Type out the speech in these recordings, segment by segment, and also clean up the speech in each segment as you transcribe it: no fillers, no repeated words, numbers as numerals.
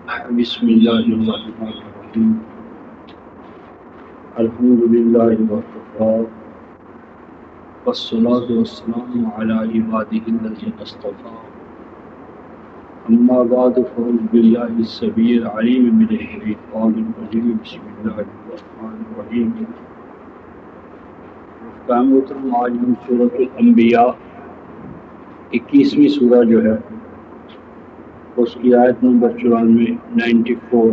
بسم اللہ الرحمن الرحیم الحمد للہ وکفی والصلاة والسلام علی عباده الذین اصطفی اما بعد فاعوذ باللہ السمیع العلیم من الشیطان الرجیم بسم اللہ الرحمن الرحیم محترم آج ہم سورۃ الانبیاء 21ویں سورہ جو ہے اس کی آیت نمبر 94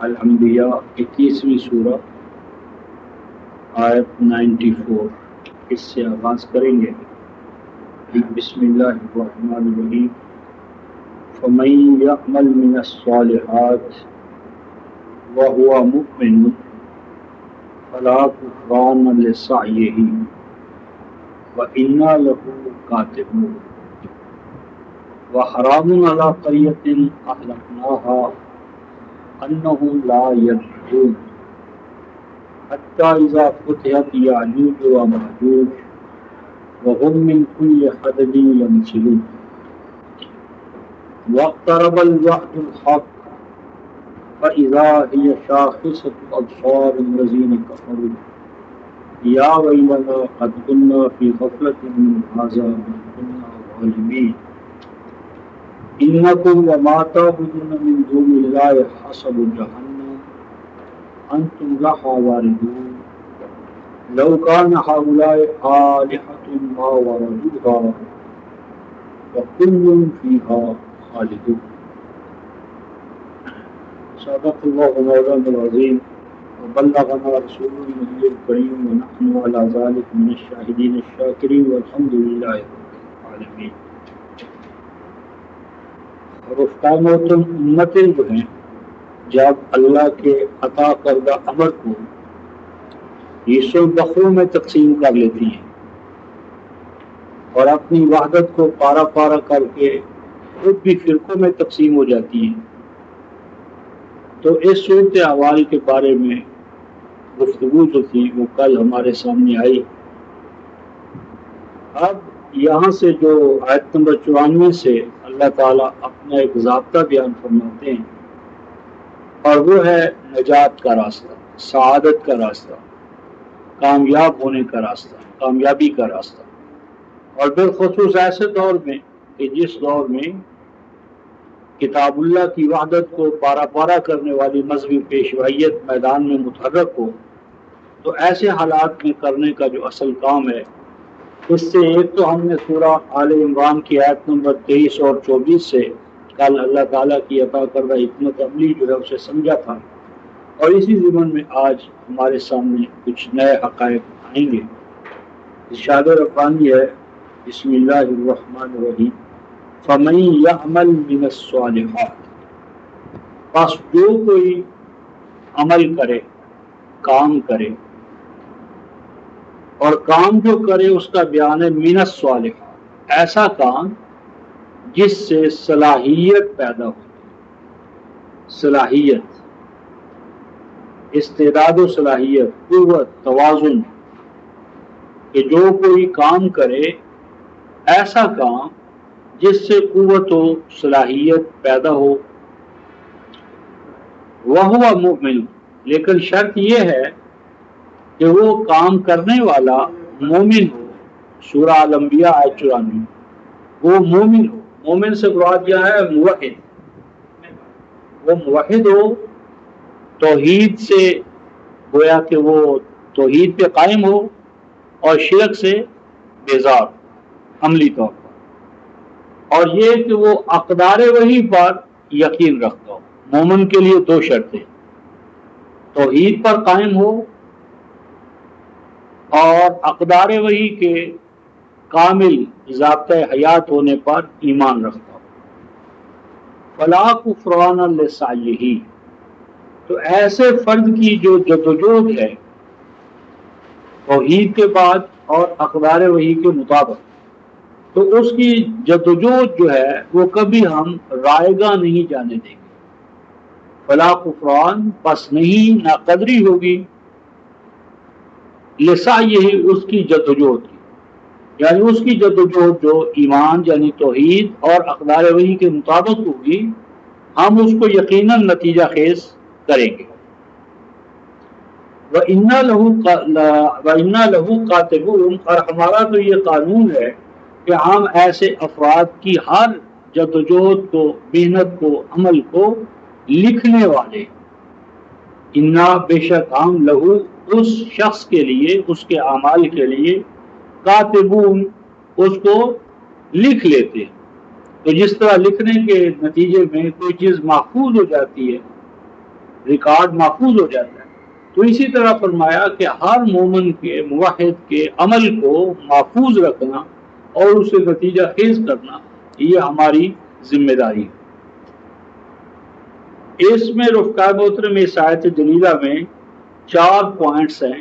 الانبیاء 21ویں سورہ آیت 94 اس سے آغاز کریں گے۔ بسم اللہ الرحمن الرحیم فمن یعمل من الصالحات وهو مؤمن فلا کفران لسعیہ وإنا له کاتبون وحرام علی قریۃ اہلکناها انہم لا یرجعون حتی اذا فتحت یعجوج وماجوج وهم من كل حدب ينسلون واقترب الوعد الحق فإذا هي شاخصة أبصار الذين كفروا يا ويلنا قد كنا في غفلة من هذا بل كنا ظالمين إنكم وما تعبدون من دون الله حسب جهنم أنتم لها واردون لو كان هؤلاء آلهة ما وردوها وكل فيها خالدون صدق الله مولانا العظيم وبلغنا رسوله النبي الكريم ونحن على ذلك من الشاهدين الشاكرين والحمد لله رب العالمين۔ رفتان امتیں جو ہیں جب اللہ کے عطا کردہ امر کو حصوں بخروں میں تقسیم کر لیتی ہیں اور اپنی وحدت کو پارا پارا کر کے خود بھی فرقوں میں تقسیم ہو جاتی ہیں، تو اس صورت احوال کے بارے میں گفتگو جو تھی وہ کل ہمارے سامنے آئی۔ اب یہاں سے جو آیت نمبر 94 سے اللہ تعالیٰ اپنا ایک ضابطہ بیان فرماتے ہیں اور وہ ہے نجات کا راستہ، سعادت کا راستہ، کامیاب ہونے کا راستہ، کامیابی کا راستہ، اور بالخصوص ایسے دور میں کہ جس دور میں کتاب اللہ کی وحدت کو پارا پارا کرنے والی مذہبی پیشوائیت میدان میں متحرک ہو، تو ایسے حالات میں کرنے کا جو اصل کام ہے، اس سے ایک تو ہم نے سورہ آل عمران کی آیت نمبر 23 اور 24 سے کل اللہ تعالیٰ کی عطا کردہ حکمت عملی جو ہے اسے سمجھا تھا، اور اسی ضمن میں آج ہمارے سامنے کچھ نئے حقائق آئیں گے۔ ارشاد ربانی ہے بسم اللہ الرحمن الرحیم فمن یعمل من الصالحات، پس جو کوئی عمل کرے، کام کرے، اور کام جو کرے اس کا بیان ہے من الصالحات، ایسا کام جس سے صلاحیت پیدا ہوتی، صلاحیت، استعداد و صلاحیت، قوت، توازن، کہ جو کوئی کام کرے ایسا کام جس سے قوت و صلاحیت پیدا ہو، وَهُوَ مُؤْمِنٌ، لیکن شرط یہ ہے کہ وہ کام کرنے والا مومن ہو۔ سورہ الانبیاء آیت 94، وہ مومن ہو۔ مومن سے مراد کیا ہے؟ موحد، وہ موحد ہو، توحید سے گویا کہ وہ توحید پہ قائم ہو اور شرک سے بیزار عملی طور پر، اور یہ کہ وہ اقدار وحی پر یقین رکھتا ہو۔ مومن کے لیے دو شرطیں، توحید پر قائم ہو اور اقدار وحی کے کامل ضابطۂ حیات ہونے پر ایمان رکھتا ہو۔ فلا کفران لسعیہ، تو ایسے فرد کی جو جدوجہد ہے توحید کے بعد اور اقدار وحی کے مطابق، تو اس کی جدوجہد جو ہے وہ کبھی ہم رائگاں نہیں جانے دیں گے۔ فلا کفران، پس نہیں ناقدری ہوگی، لسعیہ، اس کی جدوجہد کی، یعنی اس کی جدوجہد جو ایمان یعنی توحید اور اقدار وحی کے مطابق ہوگی، ہم اس کو یقیناً نتیجہ خیز کریں گے۔ وَإِنَّا لَهُ قَاتِبُونَ، اور ہمارا تو یہ قانون ہے کہ ہم ایسے افراد کی ہر جدوجہد کو، محنت کو، عمل کو لکھنے والے، انا بے شک ہم لہو اس شخص کے لیے، اس کے اعمال کے لیے، کاتبون اس کو لکھ لیتے ہیں۔ تو جس طرح لکھنے کے نتیجے میں کوئی چیز محفوظ ہو جاتی ہے، ریکارڈ محفوظ ہو جاتا ہے، تو اسی طرح فرمایا کہ ہر مومن کے، موحد کے عمل کو محفوظ رکھنا اور اسے نتیجہ خیز کرنا، یہ ہماری ذمہ داری ہے۔ اس میں رفقائے محترم اس آیت جلیلہ میں 4 پوائنٹس ہیں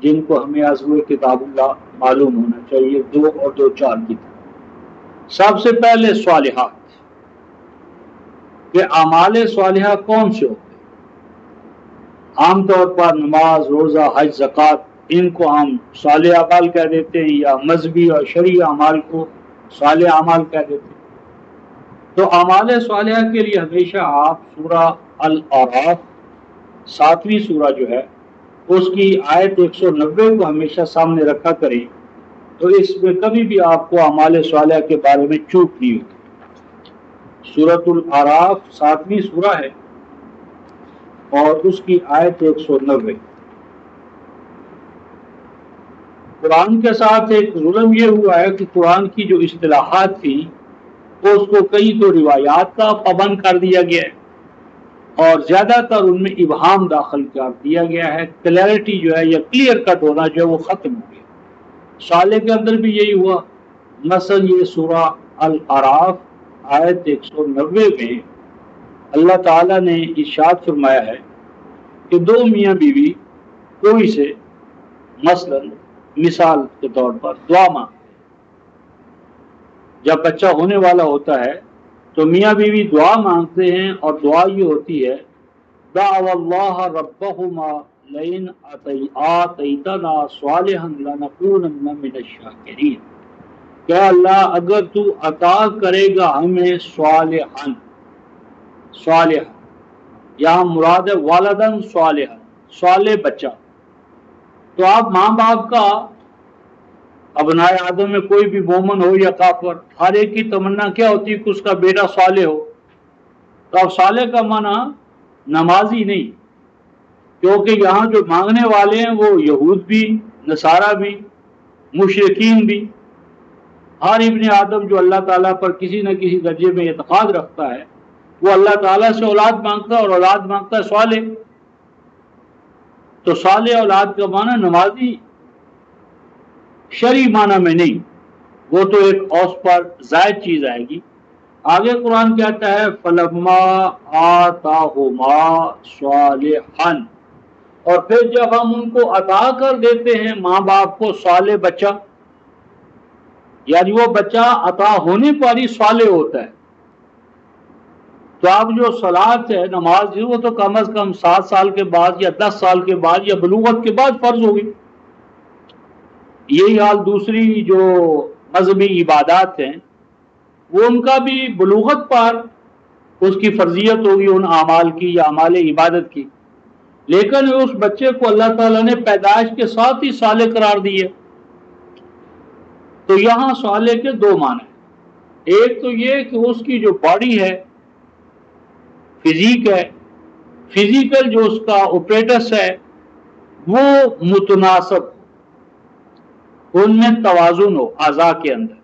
جن کو ہمیں عضو کتاب اللہ معلوم ہونا چاہیے، 2 اور 2 4 کی طرح۔ سب سے پہلے صالحات، کہ اعمال صالحہ کون سے ہوتے ہیں؟ عام طور پر نماز، روزہ، حج، زکوٰۃ، ان کو ہم صالح اعمال کہہ دیتے ہیں، یا مذہبی اور شرعی اعمال کو صالح اعمال کہہ دیتے ہیں۔ تو اعمال صالحہ کے لیے ہمیشہ آپ سورہ الاعراف 7ویں سورہ جو ہے اس کی آیت 190 کو ہمیشہ سامنے رکھا کریں، تو اس میں کبھی بھی آپ کو اعمال صالحہ کے بارے میں چوک نہیں ہوتی۔ سورۃ الاعراف 7ویں سورہ ہے اور اس کی آیت 190۔ قرآن کے ساتھ ایک ظلم یہ ہوا ہے کہ قرآن کی جو اصطلاحات تھی تو اس کو کئی تو روایات کا پابند کر دیا گیا ہے، اور زیادہ تر ان میں ابہام داخل کر دیا گیا ہے، کلیئرٹی جو ہے یا کلیئر کٹ ہونا جو ہے وہ ختم ہو گیا۔ صالح کے اندر بھی یہی ہوا۔ مثلا یہ سورہ الاعراف آیت 190 میں اللہ تعالیٰ نے ارشاد فرمایا ہے کہ 2 میاں بیوی کوئی سے مثلا مثال کے طور پر دعا مانگتے، جب بچہ ہونے والا ہوتا ہے تو میاں بیوی دعا مانگتے ہیں، اور دعا یہ ہوتی ہے دعوا اللہ ربہما لئن آتیتنا صالحا لنکونن من الشاکرین، کہ اللہ اگر تو عطا کرے گا ہمیں صالحا، صالحا یہاں مراد ہے والدن صالحا، صالح بچہ۔ تو آپ ماں باپ کا، ابنائے آدم میں کوئی بھی مومن ہو یا کافر، ہر ایک کی تمنا کیا ہوتی ہے کہ اس کا بیٹا صالح ہو۔ تو اب صالح کا معنی نمازی نہیں، کیونکہ یہاں جو مانگنے والے ہیں وہ یہود بھی، نصارہ بھی، مشرکین بھی، ہر ابن آدم جو اللہ تعالیٰ پر کسی نہ کسی درجے میں اعتقاد رکھتا ہے وہ اللہ تعالیٰ سے اولاد مانگتا ہے، اور اولاد مانگتا ہے صالح۔ تو صالح اولاد کا معنی نمازی شرعی معنی میں نہیں، وہ تو ایک اوس پر زائد چیز آئے گی۔ آگے قرآن کہتا ہے فَلَمَّا آتَاهُمَا صَالِحًا، اور پھر جب ہم ان کو عطا کر دیتے ہیں ماں باپ کو صالح بچہ، یعنی وہ بچہ عطا ہونے پر ہی صالح ہوتا ہے۔ تو اب جو صلاۃ ہے، نماز ہے، وہ تو کم از کم 7 سال کے بعد یا 10 سال کے بعد یا بلوغت کے بعد فرض ہوگی۔ یہی حال دوسری جو مذہبی عبادات ہیں، وہ ان کا بھی بلوغت پر اس کی فرضیت ہوگی، ان اعمال کی یا اعمال عبادت کی، لیکن اس بچے کو اللہ تعالیٰ نے پیدائش کے ساتھ ہی صالح قرار دیے۔ تو یہاں صالح کے 2 معنی ہیں۔ ایک تو یہ کہ اس کی جو باڈی ہے، فزیک ہے، فزیکل جو اس کا اپریٹس ہے وہ متناسب، ان میں توازن ہو اعضاء کے اندر،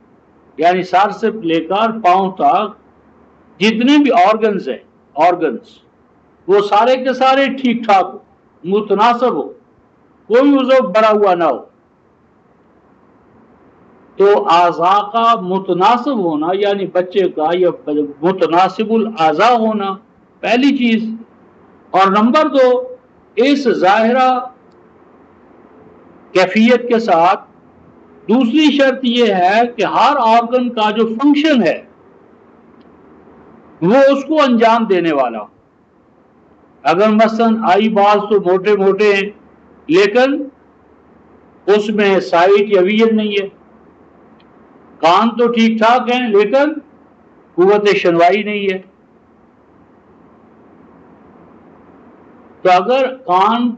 یعنی سر سے لے کر پاؤں تک جتنے بھی آرگنز ہیں، آرگنز وہ سارے کے سارے ٹھیک ٹھاک ہو، متناسب ہو، کوئی عضو بڑا ہوا نہ ہو۔ تو اعضاء کا متناسب ہونا، یعنی بچے کا یا متناسب الاعضاء ہونا پہلی چیز، اور نمبر 2 اس ظاہرہ کیفیت کے ساتھ دوسری شرط یہ ہے کہ ہر آرگن کا جو فنکشن ہے وہ اس کو انجام دینے والا ہو۔ اگر مثلا آئی باز تو موٹے موٹے ہیں لیکن اس میں سائٹ یا ویژن نہیں ہے، کان تو ٹھیک ٹھاک ہیں لیکن قوت شنوائی نہیں ہے، تو اگر کان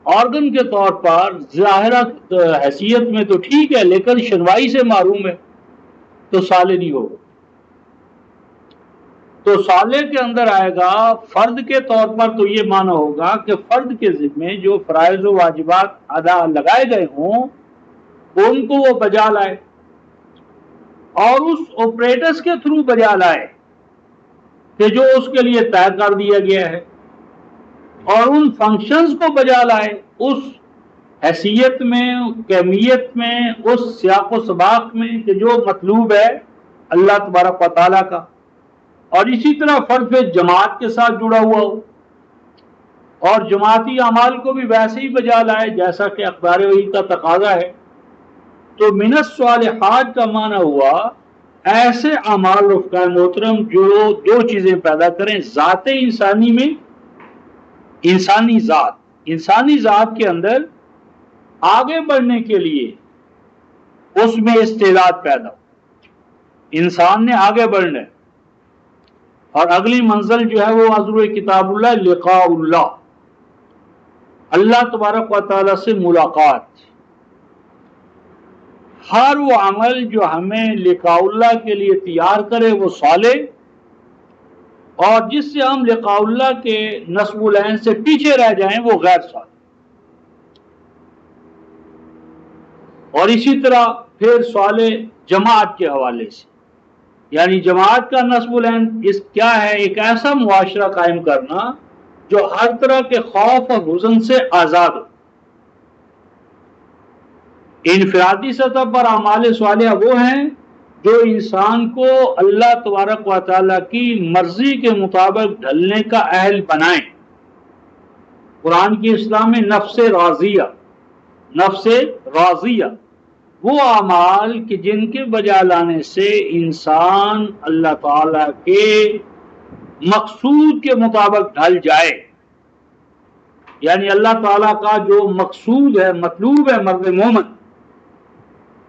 آرگن کے طور پر ظاہرہ حیثیت میں تو ٹھیک ہے، لیکن شنوائی سے محروم ہے تو صالح نہیں ہوگا۔ تو صالح کے اندر آئے گا فرد کے طور پر، تو یہ معنی ہوگا کہ فرد کے ذمے جو فرائض و واجبات ادا لگائے گئے ہوں ان کو وہ بجا لائے، اور اس آپریٹرز کے تھرو بجا لائے کہ جو اس کے لیے طے کر دیا گیا ہے، اور ان فنکشنز کو بجا لائے اس حیثیت میں، کیمیت میں، اس سیاق و سباق میں کہ جو مطلوب ہے اللہ تبارک و تعالیٰ کا۔ اور اسی طرح فرد پہ جماعت کے ساتھ جڑا ہوا ہو اور جماعتی اعمال کو بھی ویسے ہی بجا لائے جیسا کہ اخبار وحی کا تقاضا ہے۔ تو من الصالحات کا معنی ہوا ایسے اعمال رفقائے محترم جو دو چیزیں پیدا کریں، ذات انسانی میں، انسانی ذات کے اندر آگے بڑھنے کے لیے اس میں استعداد پیدا ہو، انسان نے آگے بڑھنا ہے، اور اگلی منزل جو ہے وہ حضور کتاب اللہ لقاء اللہ، اللہ تبارک و تعالیٰ سے ملاقات۔ ہر وہ عمل جو ہمیں لقاء اللہ کے لیے تیار کرے وہ صالح، اور جس سے ہم لقاء اللہ کے نصب العین سے پیچھے رہ جائیں وہ غیر صالح۔ اور اسی طرح پھر صالح جماعت کے حوالے سے، یعنی جماعت کا نصب العین اس کیا ہے؟ ایک ایسا معاشرہ قائم کرنا جو ہر طرح کے خوف اور حزن سے آزاد ہو۔ انفرادی سطح پر اعمال صالحہ وہ ہیں جو انسان کو اللہ تبارک و تعالیٰ کی مرضی کے مطابق ڈھلنے کا اہل بنائیں۔ قرآن کی اصطلاح میں نفس راضیہ وہ اعمال کہ جن کے بجا لانے سے انسان اللہ تعالیٰ کے مقصود کے مطابق ڈھل جائے، یعنی اللہ تعالیٰ کا جو مقصود ہے، مطلوب ہے مرد مومن،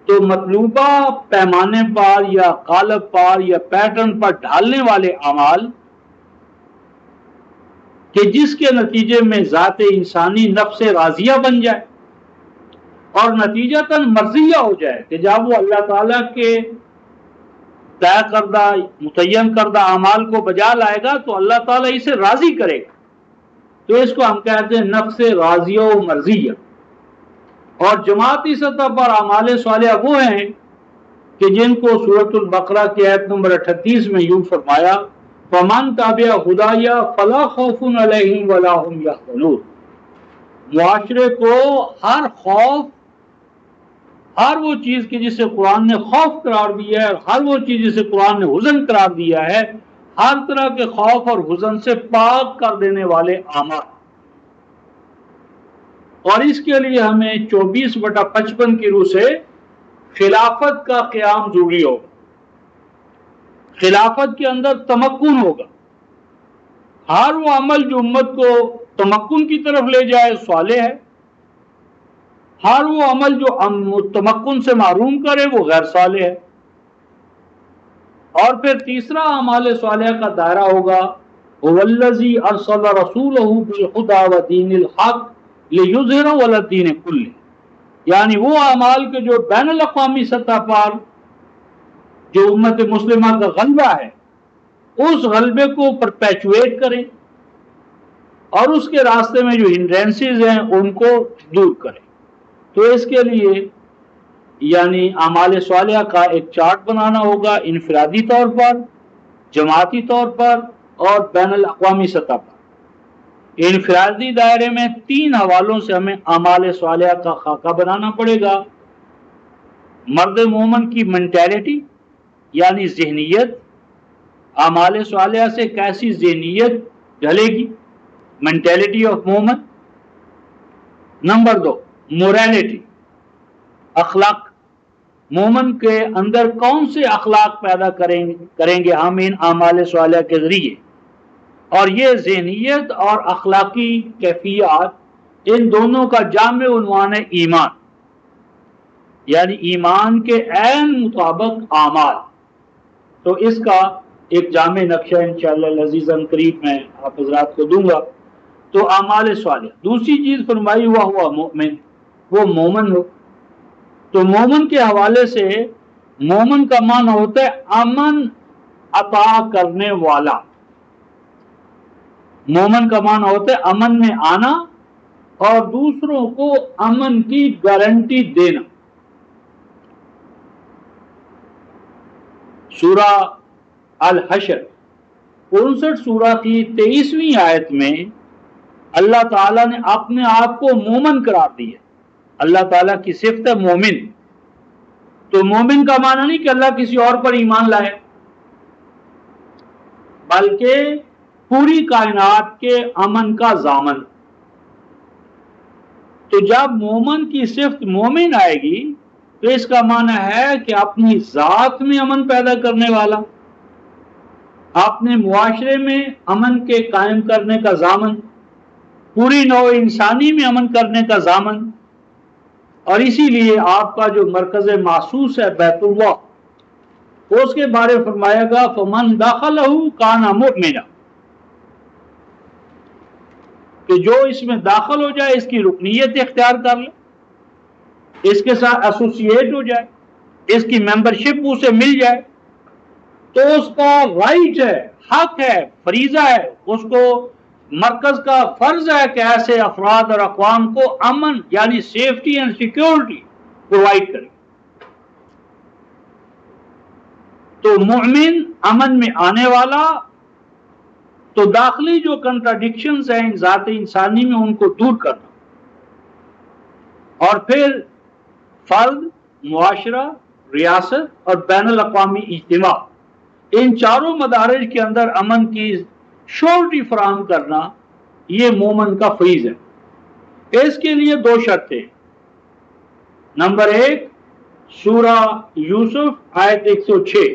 تو مطلوبہ پیمانے پر یا قالب پر یا پیٹرن پر ڈھالنے والے اعمال کہ جس کے نتیجے میں ذات انسانی نفس راضیہ بن جائے اور نتیجتاً مرضیہ ہو جائے کہ جب وہ اللہ تعالیٰ کے طے کردہ متعین کردہ اعمال کو بجا لائے گا تو اللہ تعالیٰ اسے راضی کرے گا، تو اس کو ہم کہتے ہیں نفس راضیہ و مرضیہ۔ اور جماعتی سطح پر اعمال صالحہ وہ ہیں کہ جن کو سورۃ البقرہ کی آیت نمبر 38 میں یوں فرمایا فَمَن تَبِعَ هُدَايَ فَلَا خَوْفٌ عَلَيْهِمْ وَلَا هُمْ يَحْزَنُونَ۔ معاشرے کو ہر خوف، ہر وہ چیز کی جسے قرآن نے خوف قرار دیا ہے، ہر وہ چیز جسے قرآن نے حزن قرار دیا ہے، ہر طرح کے خوف اور حزن سے پاک کر دینے والے اعمال۔ اور اس کے لیے ہمیں 24/55 کی روح سے خلافت کا قیام ضروری ہوگا۔ خلافت کے اندر تمکن ہوگا۔ ہر وہ عمل جو امت کو تمکن کی طرف لے جائے صالح ہے، ہر وہ عمل جو تمکن سے محروم کرے وہ غیر صالح ہے۔ اور پھر تیسرا اعمال صالحہ کا دائرہ ہوگا هو الذی ارسل رسولہ بالہدی ودین الحق لیظہرہ علی الدین کلہ، یعنی وہ اعمال کے جو بین الاقوامی سطح پر جو امت مسلمہ کا غلبہ ہے اس غلبے کو پرپیچویٹ کریں اور اس کے راستے میں جو ہنڈرینسز ہیں ان کو دور کریں۔ تو اس کے لیے یعنی اعمال صالحہ کا ایک چارٹ بنانا ہوگا، انفرادی طور پر، جماعتی طور پر اور بین الاقوامی سطح پر۔ انفرادی دائرے میں 3 حوالوں سے ہمیں اعمال صالحہ کا خاکہ بنانا پڑے گا۔ مرد مومن کی مینٹیلٹی یعنی ذہنیت، اعمال صالحہ سے کیسی ذہنیت ڈھلے گی، مینٹیلٹی آف مومن۔ نمبر 2 موریلٹی، اخلاق، مومن کے اندر کون سے اخلاق پیدا کریں گے ہم ان اعمال صالحہ کے ذریعے، اور یہ ذہنیت اور اخلاقی کیفیات ان دونوں کا جامع عنوان ہے ایمان، یعنی ایمان کے عین مطابق اعمال۔ تو اس کا ایک جامع نقشہ انشاءاللہ العزیز قریب میں آپ حضرات کو دوں گا۔ تو اعمال صالح. دوسری چیز فرمائی ہوا مومن، وہ مومن ہو. تو مومن کے حوالے سے مومن کا معنی ہوتا ہے امن عطا کرنے والا. مومن کا معنی ہوتا ہے امن میں آنا اور دوسروں کو امن کی گارنٹی دینا. سورہ الحشر 59 سورہ کی 23ویں آیت میں اللہ تعالیٰ نے اپنے آپ کو مومن قرار دیا. اللہ تعالیٰ کی صفت ہے مومن. تو مومن کا معنی نہیں کہ اللہ کسی اور پر ایمان لائے، بلکہ پوری کائنات کے امن کا ضامن. تو جب مومن کی صفت مومن آئے گی تو اس کا معنی ہے کہ اپنی ذات میں امن پیدا کرنے والا، اپنے معاشرے میں امن کے قائم کرنے کا ضامن، پوری نوع انسانی میں امن کرنے کا ضامن. اور اسی لیے آپ کا جو مرکز محسوس ہے بیت اللہ، اس کے بارے فرمایا گا فمن دخلہ کان مؤمنا، کہ جو اس میں داخل ہو جائے، اس کی رکنیت اختیار کر لے، اس کے ساتھ ایسوسیٹ ہو جائے، اس کی ممبرشپ اسے مل جائے، تو اس کا رائٹ ہے، حق ہے، فریضہ ہے، اس کو مرکز کا فرض ہے کہ ایسے افراد اور اقوام کو امن یعنی سیفٹی اینڈ سیکیورٹی پرووائڈ کرے. تو مومن امن میں آنے والا، تو داخلی جو کنٹراڈکشنز ہیں ذات انسانی میں ان کو دور کرنا، اور پھر فرد، معاشرہ، ریاست اور بین الاقوامی اجتماع، ان چاروں مدارج کے اندر امن کی شورٹی فراہم کرنا، یہ مومن کا فیض ہے. اس کے لیے 2 شرطیں. نمبر 1 سورہ یوسف آیت 106،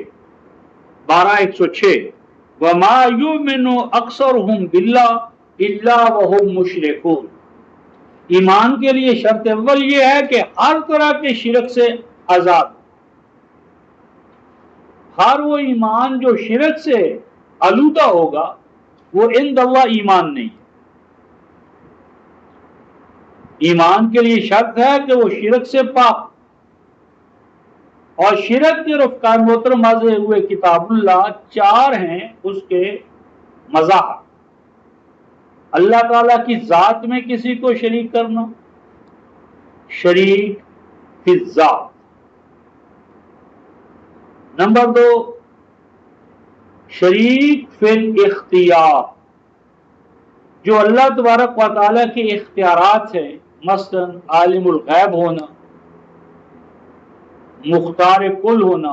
12-106، وَمَا يُؤْمِنُ أَكْثَرُهُمْ بِاللَّهِ إِلَّا وَهُمْ مُشْرِكُونَ. ایمان کے لیے شرط اول یہ ہے کہ ہر طرح کے شرک سے آزاد. ہر وہ ایمان جو شرک سے آلودہ ہوگا وہ عند اللہ ایمان نہیں. ایمان کے لیے شرط ہے کہ وہ شرک سے پاک. اور شرک کے رفقار محترم ماضی ہوئے کتاب اللہ 4 ہیں اس کے مظاہر. اللہ تعالیٰ کی ذات میں کسی کو شریک کرنا، شریک فی الذات. نمبر 2 شریک فی الاختیار، جو اللہ تبارک و تعالیٰ کے اختیارات ہیں، مثلا عالم الغیب ہونا، مختار کل ہونا،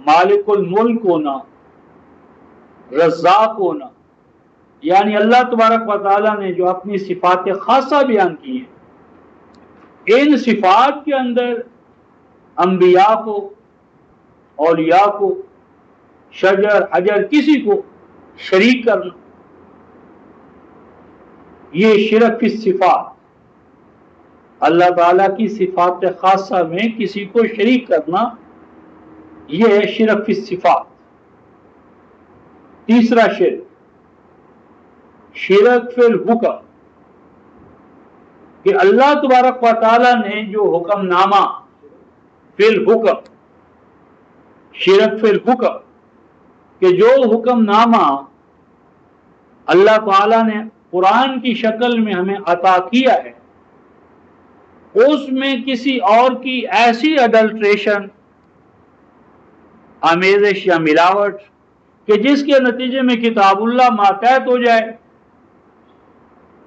مالک الملک ہونا، رزاق ہونا. یعنی اللہ تبارک و تعالیٰ نے جو اپنی صفات خاصہ بیان کی ہیں، ان صفات کے اندر انبیاء کو، اولیاء کو، شجر حجر کسی کو شریک کرنا، یہ شرک فی الصفات. اللہ تعالیٰ کی صفات خاصہ میں کسی کو شریک کرنا، یہ ہے شرک فی الصفات. تیسرا شرک، شرک فی الحکم، کہ اللہ تبارک و تعالیٰ نے جو حکم نامہ فی الحکم، شرک فی الحکم، کہ جو حکم نامہ اللہ تعالیٰ نے قرآن کی شکل میں ہمیں عطا کیا ہے، اس میں کسی اور کی ایسی اڈلٹریشن، آمیزش یا ملاوٹ کہ جس کے نتیجے میں کتاب اللہ ماتحت ہو جائے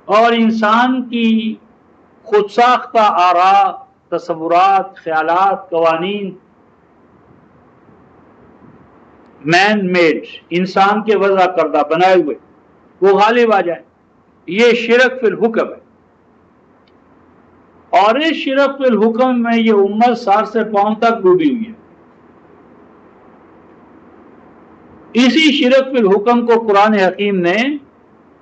اور انسان کی خود ساختہ آراء، تصورات، خیالات، قوانین، مین میڈ، انسان کے وضع کردہ بنائے ہوئے، وہ غالب آ جائے. یہ شرک فی الحکم ہے. اور اس شرک فی الحکم میں یہ امت سر سے پاؤں تک ڈوبی ہوئی ہے. اسی شرک فی الحکم کو قرآن حکیم نے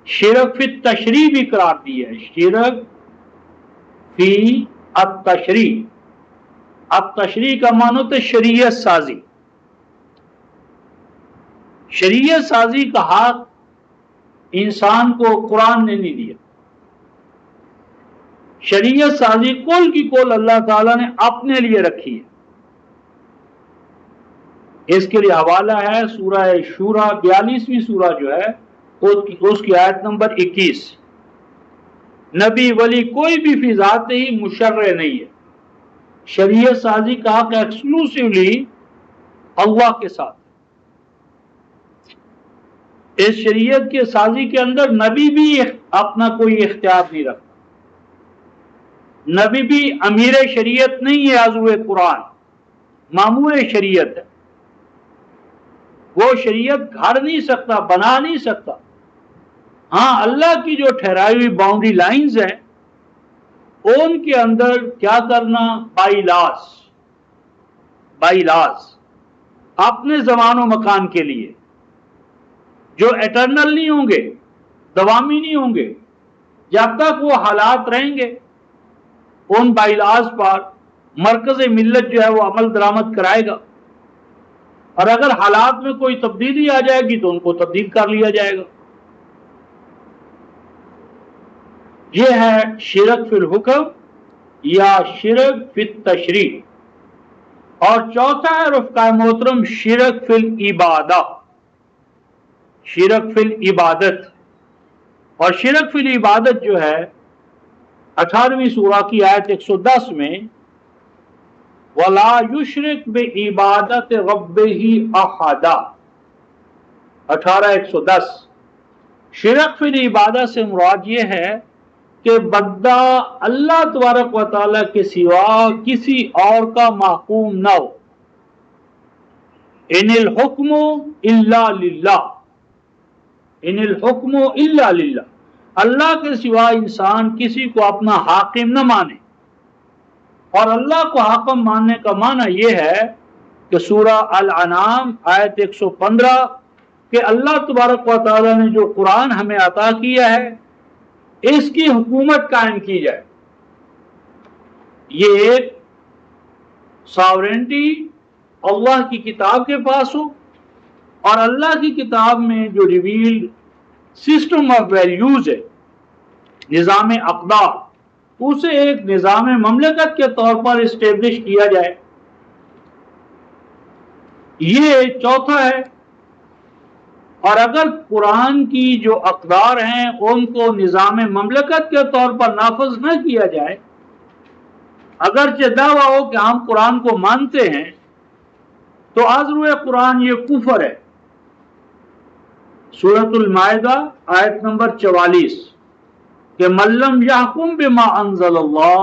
شرک فی التشریع بھی قرار دی ہے. شرک فی التشریع. التشریع کا معنی ہوتا ہے شریعت سازی. شریعت سازی کا حق انسان کو قرآن نے نہیں دیا. شریعت سازی کل کی کل اللہ تعالیٰ نے اپنے لیے رکھی ہے. اس کے لیے حوالہ ہے سورہ شورى 42ویں سورہ جو ہے اس کی آیت نمبر 21. نبی ولی کوئی بھی فی ذات ہی مشرع نہیں ہے. شریعت سازی کا حق ایکسکلوسیولی اللہ کے ساتھ. اس شریعت کے سازی کے اندر نبی بھی اپنا کوئی اختیار نہیں رکھتا. نبی بھی امیر شریعت نہیں ہے. عضو قرآن مامور شریعت ہے. وہ شریعت گھڑ نہیں سکتا، بنا نہیں سکتا. ہاں اللہ کی جو ٹھہرائی ہوئی باؤنڈری لائنز ہیں ان کے اندر کیا کرنا، بائی لاس اپنے زمان و مکان کے لیے جو ایٹرنل نہیں ہوں گے، دوامی نہیں ہوں گے. جب تک وہ حالات رہیں گے ان بائی لاس پر مرکز ملت جو ہے وہ عمل درآمد کرائے گا. اور اگر حالات میں کوئی تبدیلی آ جائے گی تو ان کو تبدیل کر لیا جائے گا. یہ ہے شرک فی الحکم یا شرک فی التشریع. اور چوتھا ہے رفقائے محترم شرک فی العبادہ، شرک فی العبادت. اور شرک فی العبادت جو ہے 18ویں سورہ کی آیت 110 میں وَلَا يُشْرِكْ بِعِبَادَةِ رَبِّهِ أَحَدًا 18:110. شرک فی العبادہ سے مراد یہ ہے کہ بندہ اللہ تبارک و تعالیٰ کے سوا کسی اور کا محکوم نہ ہو. ان الحکم الا للہ، ان الحکم الا للہ. اللہ کے سوا انسان کسی کو اپنا حاکم نہ مانے. اور اللہ کو حاکم ماننے کا معنی یہ ہے کہ سورہ الانعام آیت 115 کہ اللہ تبارک و تعالیٰ نے جو قرآن ہمیں عطا کیا ہے اس کی حکومت قائم کی جائے. یہ ایک ساورنٹی اللہ کی کتاب کے پاس ہو اور اللہ کی کتاب میں جو ریویلڈ سسٹم آف ویلیوز ہے، نظام اقدار، اسے ایک نظام مملکت کے طور پر اسٹیبلش کیا جائے. یہ چوتھا ہے. اور اگر قرآن کی جو اقدار ہیں ان کو نظام مملکت کے طور پر نافذ نہ کیا جائے، اگرچہ دعویٰ ہو کہ ہم قرآن کو مانتے ہیں، تو عذر قرآن یہ کفر ہے. سورۃ المائدہ آیت نمبر 44 کہ مَن لَّمْ يَحْكُم بِمَا أَنزَلَ اللَّهُ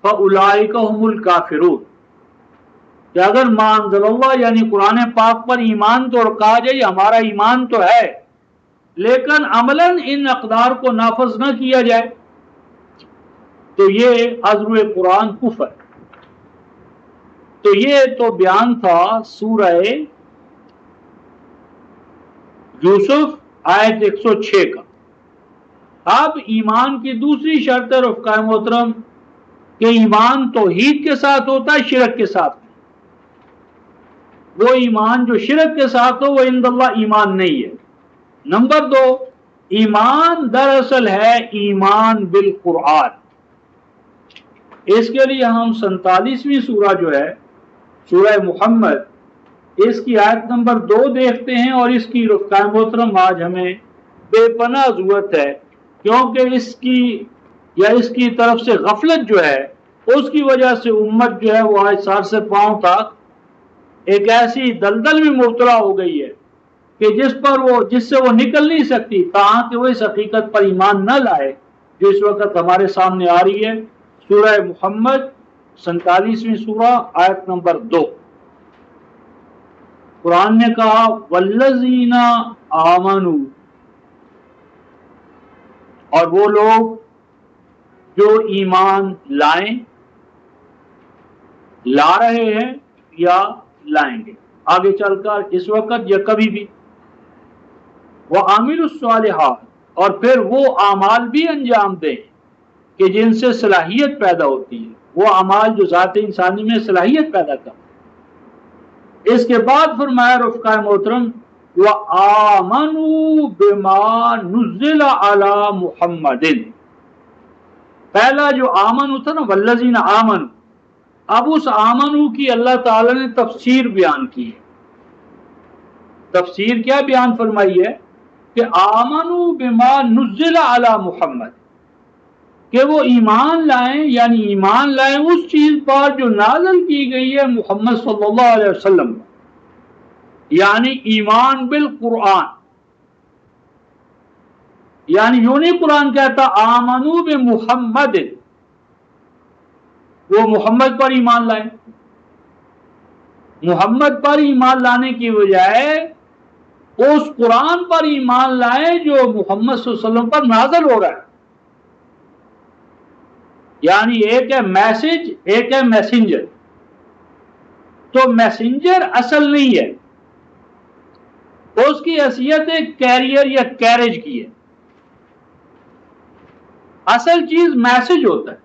فَأُولَٰئِكَ هُمُ الْكَافِرُونَ. کہ اگر ما انزل اللہ یعنی قرآن پاک پر ایمان تو کہا جائے ہمارا ایمان تو ہے، لیکن عملاً ان اقدار کو نافذ نہ کیا جائے تو یہ عذر قرآن کفر. تو یہ تو بیان تھا سورہ یوسف آیت 106 کا. اب ایمان کی دوسری شرط ہے رفقائے محترم کہ ایمان توحید کے ساتھ ہوتا ہے، شرک کے ساتھ. وہ ایمان جو شرک کے ساتھ ہو وہ عند اللہ ایمان نہیں ہے. نمبر 2، ایمان دراصل ہے ایمان بالقرآن. اس کے لیے ہم 47ویں سورہ جو ہے سورہ محمد، اس کی آیت نمبر 2 دیکھتے ہیں. اور اس کی رفقائے محترم آج ہمیں بے پناہ ضرورت ہے، کیونکہ اس کی طرف سے غفلت جو ہے اس کی وجہ سے امت جو ہے وہ آج سر سے پاؤں تک ایک ایسی دلدل میں مبتلا ہو گئی ہے کہ جس سے وہ نکل نہیں سکتی تاکہ وہ اس حقیقت پر ایمان نہ لائے جو اس وقت ہمارے سامنے آ رہی ہے. سورہ محمد 47ویں سورہ آیت نمبر 2. قرآن نے کہا والذین آمنوا، اور وہ لوگ جو ایمان لائیں، لا رہے ہیں یا لائیں گے آگے چل کر اس وقت یا کبھی بھی. وَعَامِلُوا الصَّالِحَاتِ، اور پھر وہ اعمال بھی انجام دیں کہ جن سے صلاحیت پیدا ہوتی ہے، وہ اعمال جو ذات انسانی میں صلاحیت پیدا کرتے ہیں. اس کے بعد فرمایا رفقائے محترم وَآمَنُوا بِمَا نُزِّلَ عَلَى مُحَمَّدٍ. پہلا جو آمنو تھا نا، والذین آمنو، اب اس آمنو کی اللہ تعالیٰ نے تفسیر بیان کی ہے. تفسیر کیا بیان فرمائی ہے کہ آمنوا بما نزل علی محمد، کہ وہ ایمان لائیں، یعنی ایمان لائیں اس چیز پر جو نازل کی گئی ہے محمد صلی اللہ علیہ وسلم، یعنی ایمان بالقرآن. یعنی یوں نہیں قرآن کہتا آمنوا بمحمد، وہ محمد پر ایمان لائیں. محمد پر ایمان لانے کی بجائے اس قرآن پر ایمان لائیں جو محمد صلی اللہ علیہ وسلم پر نازل ہو رہا ہے. یعنی ایک ہے میسج، ایک ہے میسنجر. تو میسنجر اصل نہیں ہے، اس کی حیثیت ایک کیریئر یا کیریج کی ہے. اصل چیز میسج ہوتا ہے.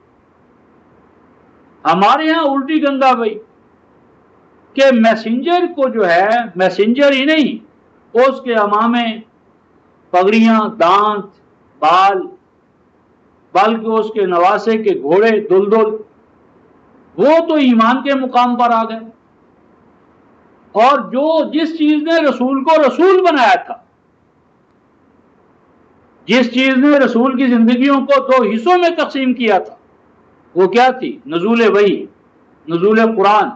ہمارے ہاں الٹی گنگا بھائی کہ میسنجر کو جو ہے، میسنجر ہی نہیں، اس کے امامے، پگڑیاں، دانت، بال، بلکہ اس کے نواسے کے گھوڑے دلدل، وہ تو ایمان کے مقام پر آ گئے. اور جو جس چیز نے رسول کو رسول بنایا تھا، جس چیز نے رسول کی زندگیوں کو دو حصوں میں تقسیم کیا تھا، وہ کیا تھی؟ نزول وحی، نزول قرآن.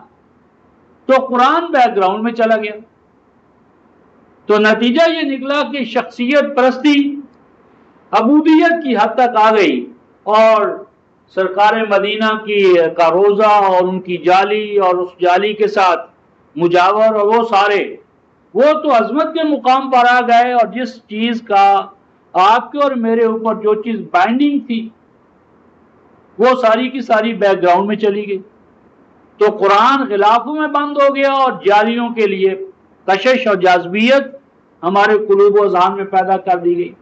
تو قرآن بیک گراؤنڈ میں چلا گیا. تو نتیجہ یہ نکلا کہ شخصیت پرستی عبودیت کی حد تک آ گئی، اور سرکار مدینہ کا روزہ اور ان کی جالی اور اس جالی کے ساتھ مجاور اور وہ سارے، وہ تو عظمت کے مقام پر آ گئے. اور جس چیز کا آپ کے اور میرے اوپر جو چیز بائنڈنگ تھی، وہ ساری کی ساری بیک گراؤنڈ میں چلی گئی. تو قرآن غلافوں میں بند ہو گیا، اور جالیوں کے لیے کشش اور جاذبیت ہمارے قلوب و اذہان میں پیدا کر دی گئی.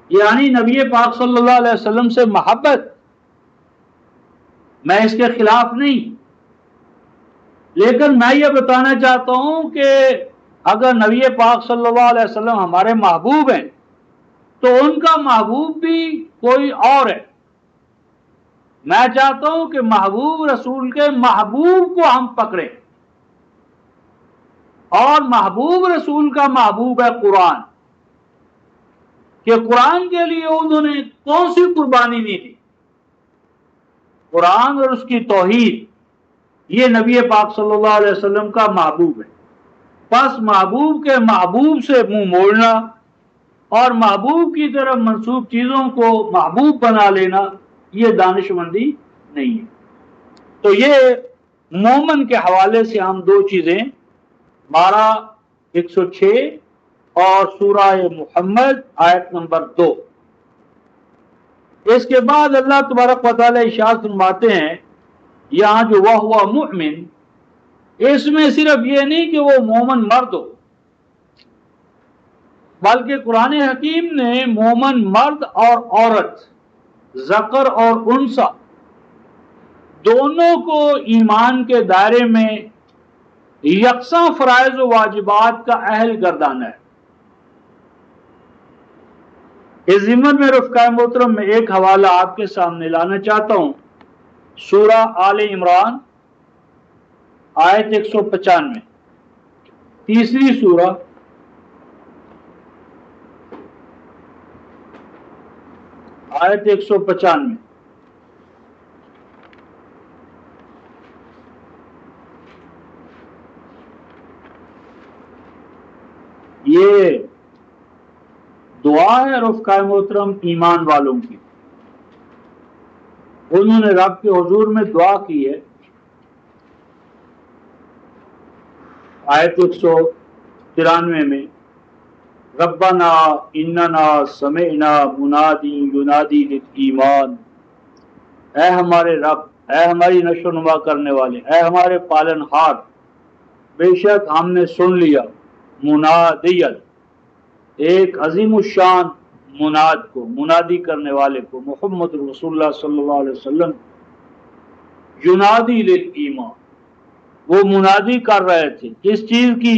یعنی نبی پاک صلی اللہ علیہ وسلم سے محبت، میں اس کے خلاف نہیں، لیکن میں یہ بتانا چاہتا ہوں کہ اگر نبی پاک صلی اللہ علیہ وسلم ہمارے محبوب ہیں تو ان کا محبوب بھی کوئی اور ہے. میں چاہتا ہوں کہ محبوب رسول کے محبوب کو ہم پکڑیں، اور محبوب رسول کا محبوب ہے قرآن، کہ قرآن کے لیے انہوں نے کون سی قربانی نہیں دی. قرآن اور اس کی توحید، یہ نبی پاک صلی اللہ علیہ وسلم کا محبوب ہے. پس محبوب کے محبوب سے منہ موڑنا اور محبوب کی طرف منسوب چیزوں کو محبوب بنا لینا، یہ دانش مندی نہیں ہے. تو یہ مومن کے حوالے سے ہم دو چیزیں، 106 اور سورہ محمد آیت نمبر 2. اس کے بعد اللہ تبارک و تعالی ارشاد فرماتے ہیں یہاں جو وَهُوَ مُؤْمِن، اس میں صرف یہ نہیں کہ وہ مومن مرد ہو، بلکہ قرآن حکیم نے مومن مرد اور عورت، ذکر اور انثی، دونوں کو ایمان کے دائرے میں یکساں فرائض و واجبات کا اہل گردانا ہے. اس ضمن میں رفقائے محترم میں ایک حوالہ آپ کے سامنے لانا چاہتا ہوں. سورہ آل عمران آیت 195، تیسری سورہ، آیت 195. یہ دعا ہے رفقائے محترم ایمان والوں کی. انہوں نے رب کے حضور میں دعا کی ہے. آیت 193 میں ربنا اننا سمعنا منادی ینادی للایمان، اے ہمارے رب، اے ہماری نشو نما کرنے والے، اے ہمارے پالن ہار، بے شک ہم نے سن لیا منادیت، ایک عظیم الشان مناد کو، منادی کرنے والے کو، محمد رسول اللہ صلی اللہ علیہ وسلم، ینادی للایمان، وہ منادی کر رہے تھے کس چیز کی؟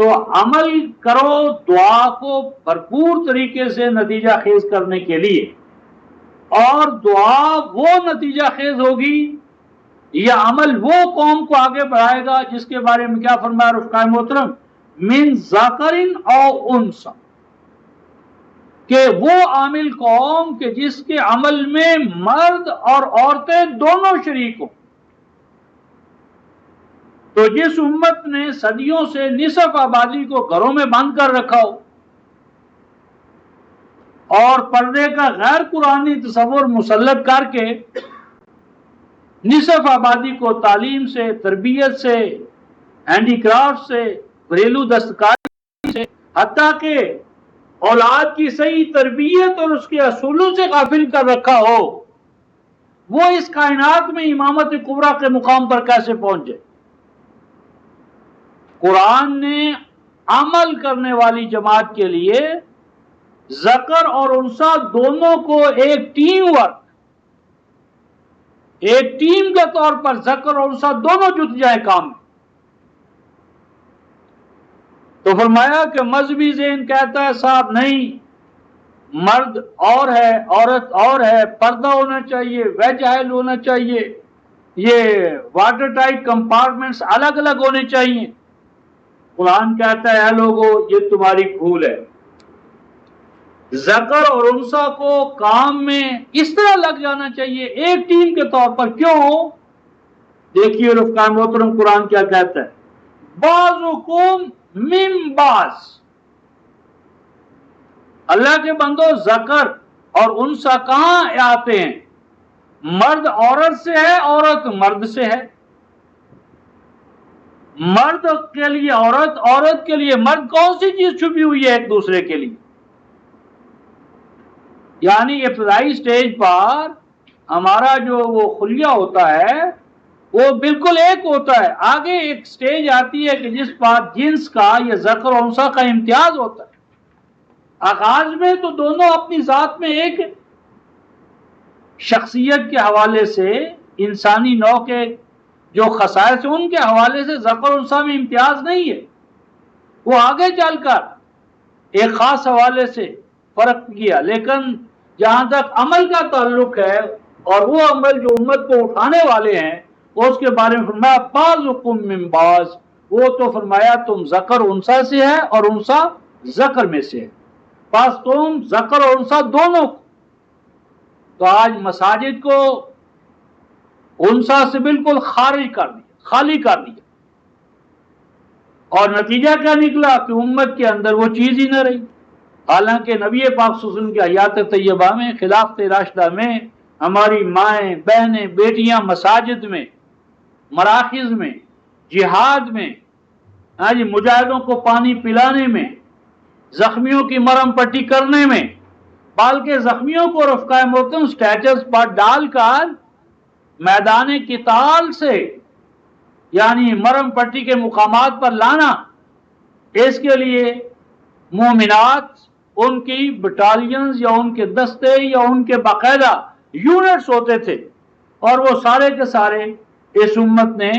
تو عمل کرو دعا کو بھرپور طریقے سے نتیجہ خیز کرنے کے لیے، اور دعا وہ نتیجہ خیز ہوگی یا عمل وہ قوم کو آگے بڑھائے گا جس کے بارے میں کیا فرمایا رفقائے محترم، من ذکر او انثی، کہ وہ عامل قوم کہ جس کے عمل میں مرد اور عورتیں دونوں شریک ہوں۔ تو جس امت نے صدیوں سے نصف آبادی کو گھروں میں بند کر رکھا ہو اور پردے کا غیر قرآنی تصور مسلط کر کے نصف آبادی کو تعلیم سے، تربیت سے، ہینڈی کرافٹ سے، گھریلو دستکاری سے، حتیٰ کہ اولاد کی صحیح تربیت اور اس کے اصولوں سے غافل کر رکھا ہو، وہ اس کائنات میں امامت کبریٰ کے مقام پر کیسے پہنچ جائے؟ قرآن نے عمل کرنے والی جماعت کے لیے ذکر اور انثیٰ دونوں کو ایک ٹیم ورک، ایک ٹیم کے طور پر ذکر اور انثیٰ دونوں جت جائیں کام میں۔ تو فرمایا کہ مذہبی ذہن کہتا ہے صاحب نہیں، مرد اور ہے، عورت اور ہے، پردہ ہونا چاہیے، ویجائل ہونا چاہیے، یہ واٹر ٹائٹ کمپارٹمنٹس الگ الگ ہونے چاہیے۔ قرآن کہتا ہے اے لوگو یہ تمہاری بھول ہے، ذکر اور انثیٰ کو کام میں اس طرح لگ جانا چاہیے ایک ٹیم کے طور پر۔ کیوں؟ دیکھیے رفقائے محترم قرآن کیا کہتا ہے، بعضکم من بعض، اللہ کے بندو ذکر اور انثیٰ کہاں آتے ہیں؟ مرد عورت سے ہے، عورت مرد سے ہے۔ مرد کے لیے عورت، عورت کے لیے مرد، کون سی چیز چھپی ہوئی ہے ایک دوسرے کے لیے؟ یعنی ابتدائی سٹیج پر ہمارا جو وہ خلیہ ہوتا ہے وہ بالکل ایک ہوتا ہے، آگے ایک سٹیج آتی ہے کہ جس پر جنس کا یا ذکر اور انثیٰ کا امتیاز ہوتا ہے۔ آغاز میں تو دونوں اپنی ذات میں ایک شخصیت کے حوالے سے، انسانی نوع کے جو خصائص ہیں ان کے حوالے سے ذکر اور انثیٰ میں امتیاز نہیں ہے، وہ آگے چل کر ایک خاص حوالے سے فرق کیا۔ لیکن جہاں تک عمل کا تعلق ہے اور وہ عمل جو امت کو اٹھانے والے ہیں، اس کے بارے میں فرمایا بعضکم من بعض، وہ تو فرمایا تم ذکر انثیٰ سے ہے اور انثیٰ ذکر میں سے ہے، بس تم ذکر اور انثیٰ دونوں کو۔ تو آج مساجد کو انثیٰ سے بالکل خارج کر دیا، خالی کر دیا، اور نتیجہ کیا نکلا کہ امت کے اندر وہ چیز ہی نہ رہی۔ حالانکہ نبی پاک صلی اللہ علیہ وسلم کی حیات طیبہ میں، خلافت راشدہ میں، ہماری مائیں بہنیں بیٹیاں مساجد میں، مراکز میں، جہاد میں، مجاہدوں کو پانی پلانے میں، زخمیوں کی مرہم پٹی کرنے میں، بلکہ زخمیوں کو رفقائے محترم سٹیچرز پر ڈال کر میدان قتال سے یعنی مرہم پٹی کے مقامات پر لانا، اس کے لیے مومنات ان کی بٹالینز یا ان کے دستے یا ان کے باقاعدہ یونٹس ہوتے تھے، اور وہ سارے کے سارے اس امت نے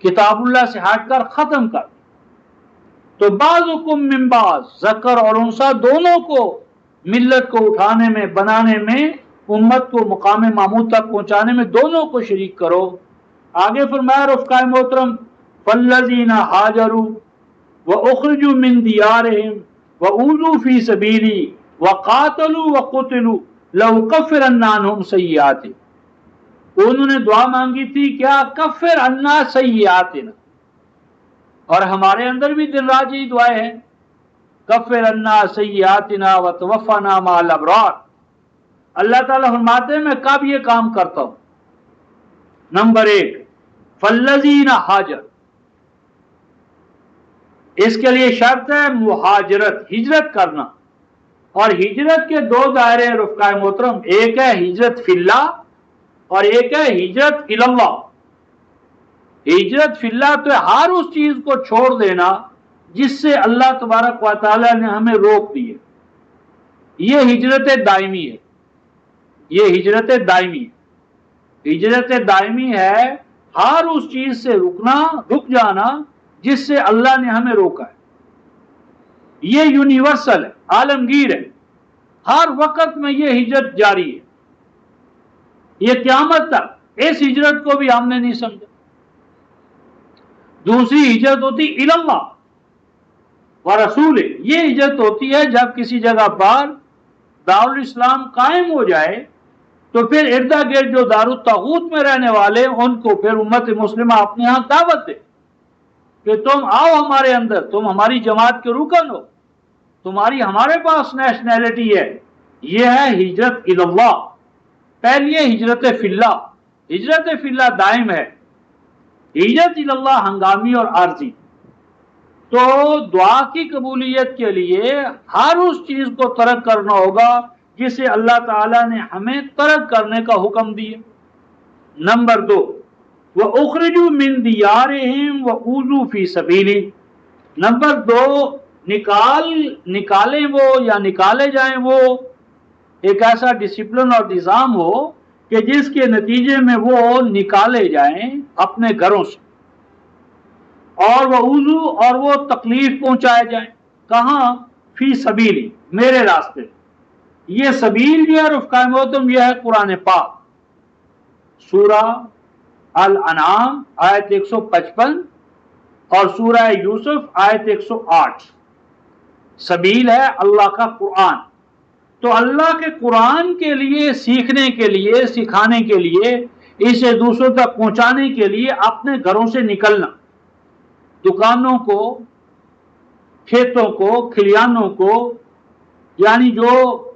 کتاب اللہ سے ہٹ کر ختم کر۔ تو بعضکم من بعض، ذکر اور انثیٰ دونوں کو ملت کو اٹھانے میں، بنانے میں، امت کو مقام محمود تک پہنچانے میں دونوں کو شریک کرو۔ آگے فرمایا رفقائے محترم فالذین ہاجروا واخرجوا من دیارہم واوذوا فی سبیلی وقاتلوا وقتلوا لأکفرن عنہم سیئاتہم، انہوں نے دعا مانگی تھی کیا؟ کفر عنا سیئاتنا، اور ہمارے اندر بھی دن رات یہی دعائیں ہیں، کفر عنا سیئاتنا وتوفنا مع الابرار۔ اللہ تعالیٰ فرماتے ہیں میں کب یہ کام کرتا ہوں؟ نمبر 1 فالذین ہاجر، اس کے لیے شرط ہے مہاجرت، ہجرت کرنا، اور ہجرت کے 2 دائرے ہیں رفقائے محترم، ایک ہے ہجرت فی اللہ اور ایک ہے ہجرت الی اللہ۔ ہجرت فی اللہ تو ہر اس چیز کو چھوڑ دینا جس سے اللہ تبارک و تعالی نے ہمیں روک دی ہے، یہ ہجرت دائمی ہے، یہ ہجرت دائمی ہے۔ ہجرت دائمی ہے ہر اس چیز سے رک جانا جس سے اللہ نے ہمیں روکا ہے. یہ یونیورسل ہے، عالمگیر ہے، ہر وقت میں یہ ہجرت جاری ہے، یہ قیامت تک اس ہجرت کو بھی ہم نے نہیں سمجھا. دوسری ہجرت ہوتی اللہ و رسول، یہ ہجرت ہوتی ہے جب کسی جگہ پر دارالاسلام قائم ہو جائے تو پھر ارد گرد جو دارالطاغوت میں رہنے والے ان کو پھر امت مسلمہ اپنے ہاں دعوت دے کہ تم آؤ ہمارے اندر، تم ہماری جماعت کے رکن ہو، تمہاری ہمارے پاس نیشنلٹی ہے. یہ ہے ہجرت اللہ. پہلی ہے ہجرت فی اللہ. ہجرت فی اللہ دائم ہے، ہجرت اللہ ہنگامی اور عارضی. تو دعا کی قبولیت کے لیے ہر اس چیز کو ترک کرنا ہوگا جسے اللہ تعالیٰ نے ہمیں ترک کرنے کا حکم دیا. نمبر 2، وَأُخْرِجُوا مِن دِيَارِهِمْ وَأُوذُوا فِي سَبِيلِي. نمبر 2، نکالیں وہ یا نکالے جائیں وہ ایک ایسا ڈسپلن اور نظام ہو کہ جس کے نتیجے میں وہ نکالے جائیں اپنے گھروں سے، اور وَأُوذُوا اور وہ تکلیف پہنچائے جائیں. کہاں؟ فی سبیلی، میرے راستے. یہ سبیل جو ہے رفقائے محترم یہ ہے قرآن پاک، سورہ الانعام آیت 155 اور سورہ یوسف آیت 108. سبیل ہے اللہ کا قرآن. تو اللہ کے قرآن کے لیے، سیکھنے کے لیے، سکھانے کے لیے، اسے دوسروں تک پہنچانے کے لیے اپنے گھروں سے نکلنا، دکانوں کو، کھیتوں کو، کھلیانوں کو، یعنی جو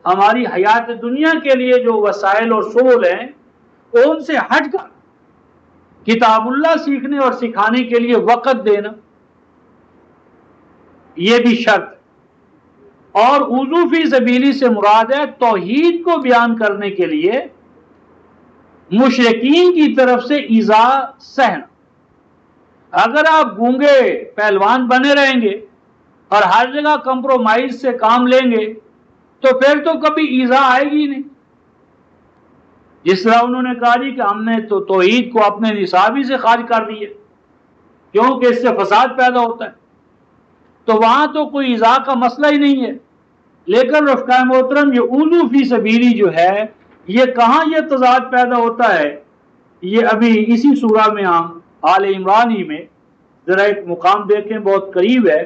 ہماری حیات دنیا کے لیے جو وسائل اور سبل ہیں ان سے ہٹ کر کتاب اللہ سیکھنے اور سکھانے کے لیے وقت دینا، یہ بھی شرط. اور وضو فی سبیلی سے مراد ہے توحید کو بیان کرنے کے لیے مشرکین کی طرف سے ایذا سہنا. اگر آپ گونگے پہلوان بنے رہیں گے اور ہر جگہ کمپرومائز سے کام لیں گے تو پھر تو کبھی ایذا آئے گی نہیں. جس طرح انہوں نے کہا جی کہ ہم نے تو توحید کو اپنے نصاب ہی سے خارج کر دیے کیونکہ اس سے فساد پیدا ہوتا ہے، تو وہاں تو کوئی ایذا کا مسئلہ ہی نہیں ہے. لیکن رفقائے محترم یہ وضو فی سبیلی جو ہے یہ کہاں یہ تضاد پیدا ہوتا ہے؟ یہ ابھی اسی سورہ میں ہم آل عمران ہی میں ذرا ایک مقام دیکھیں، بہت قریب ہے،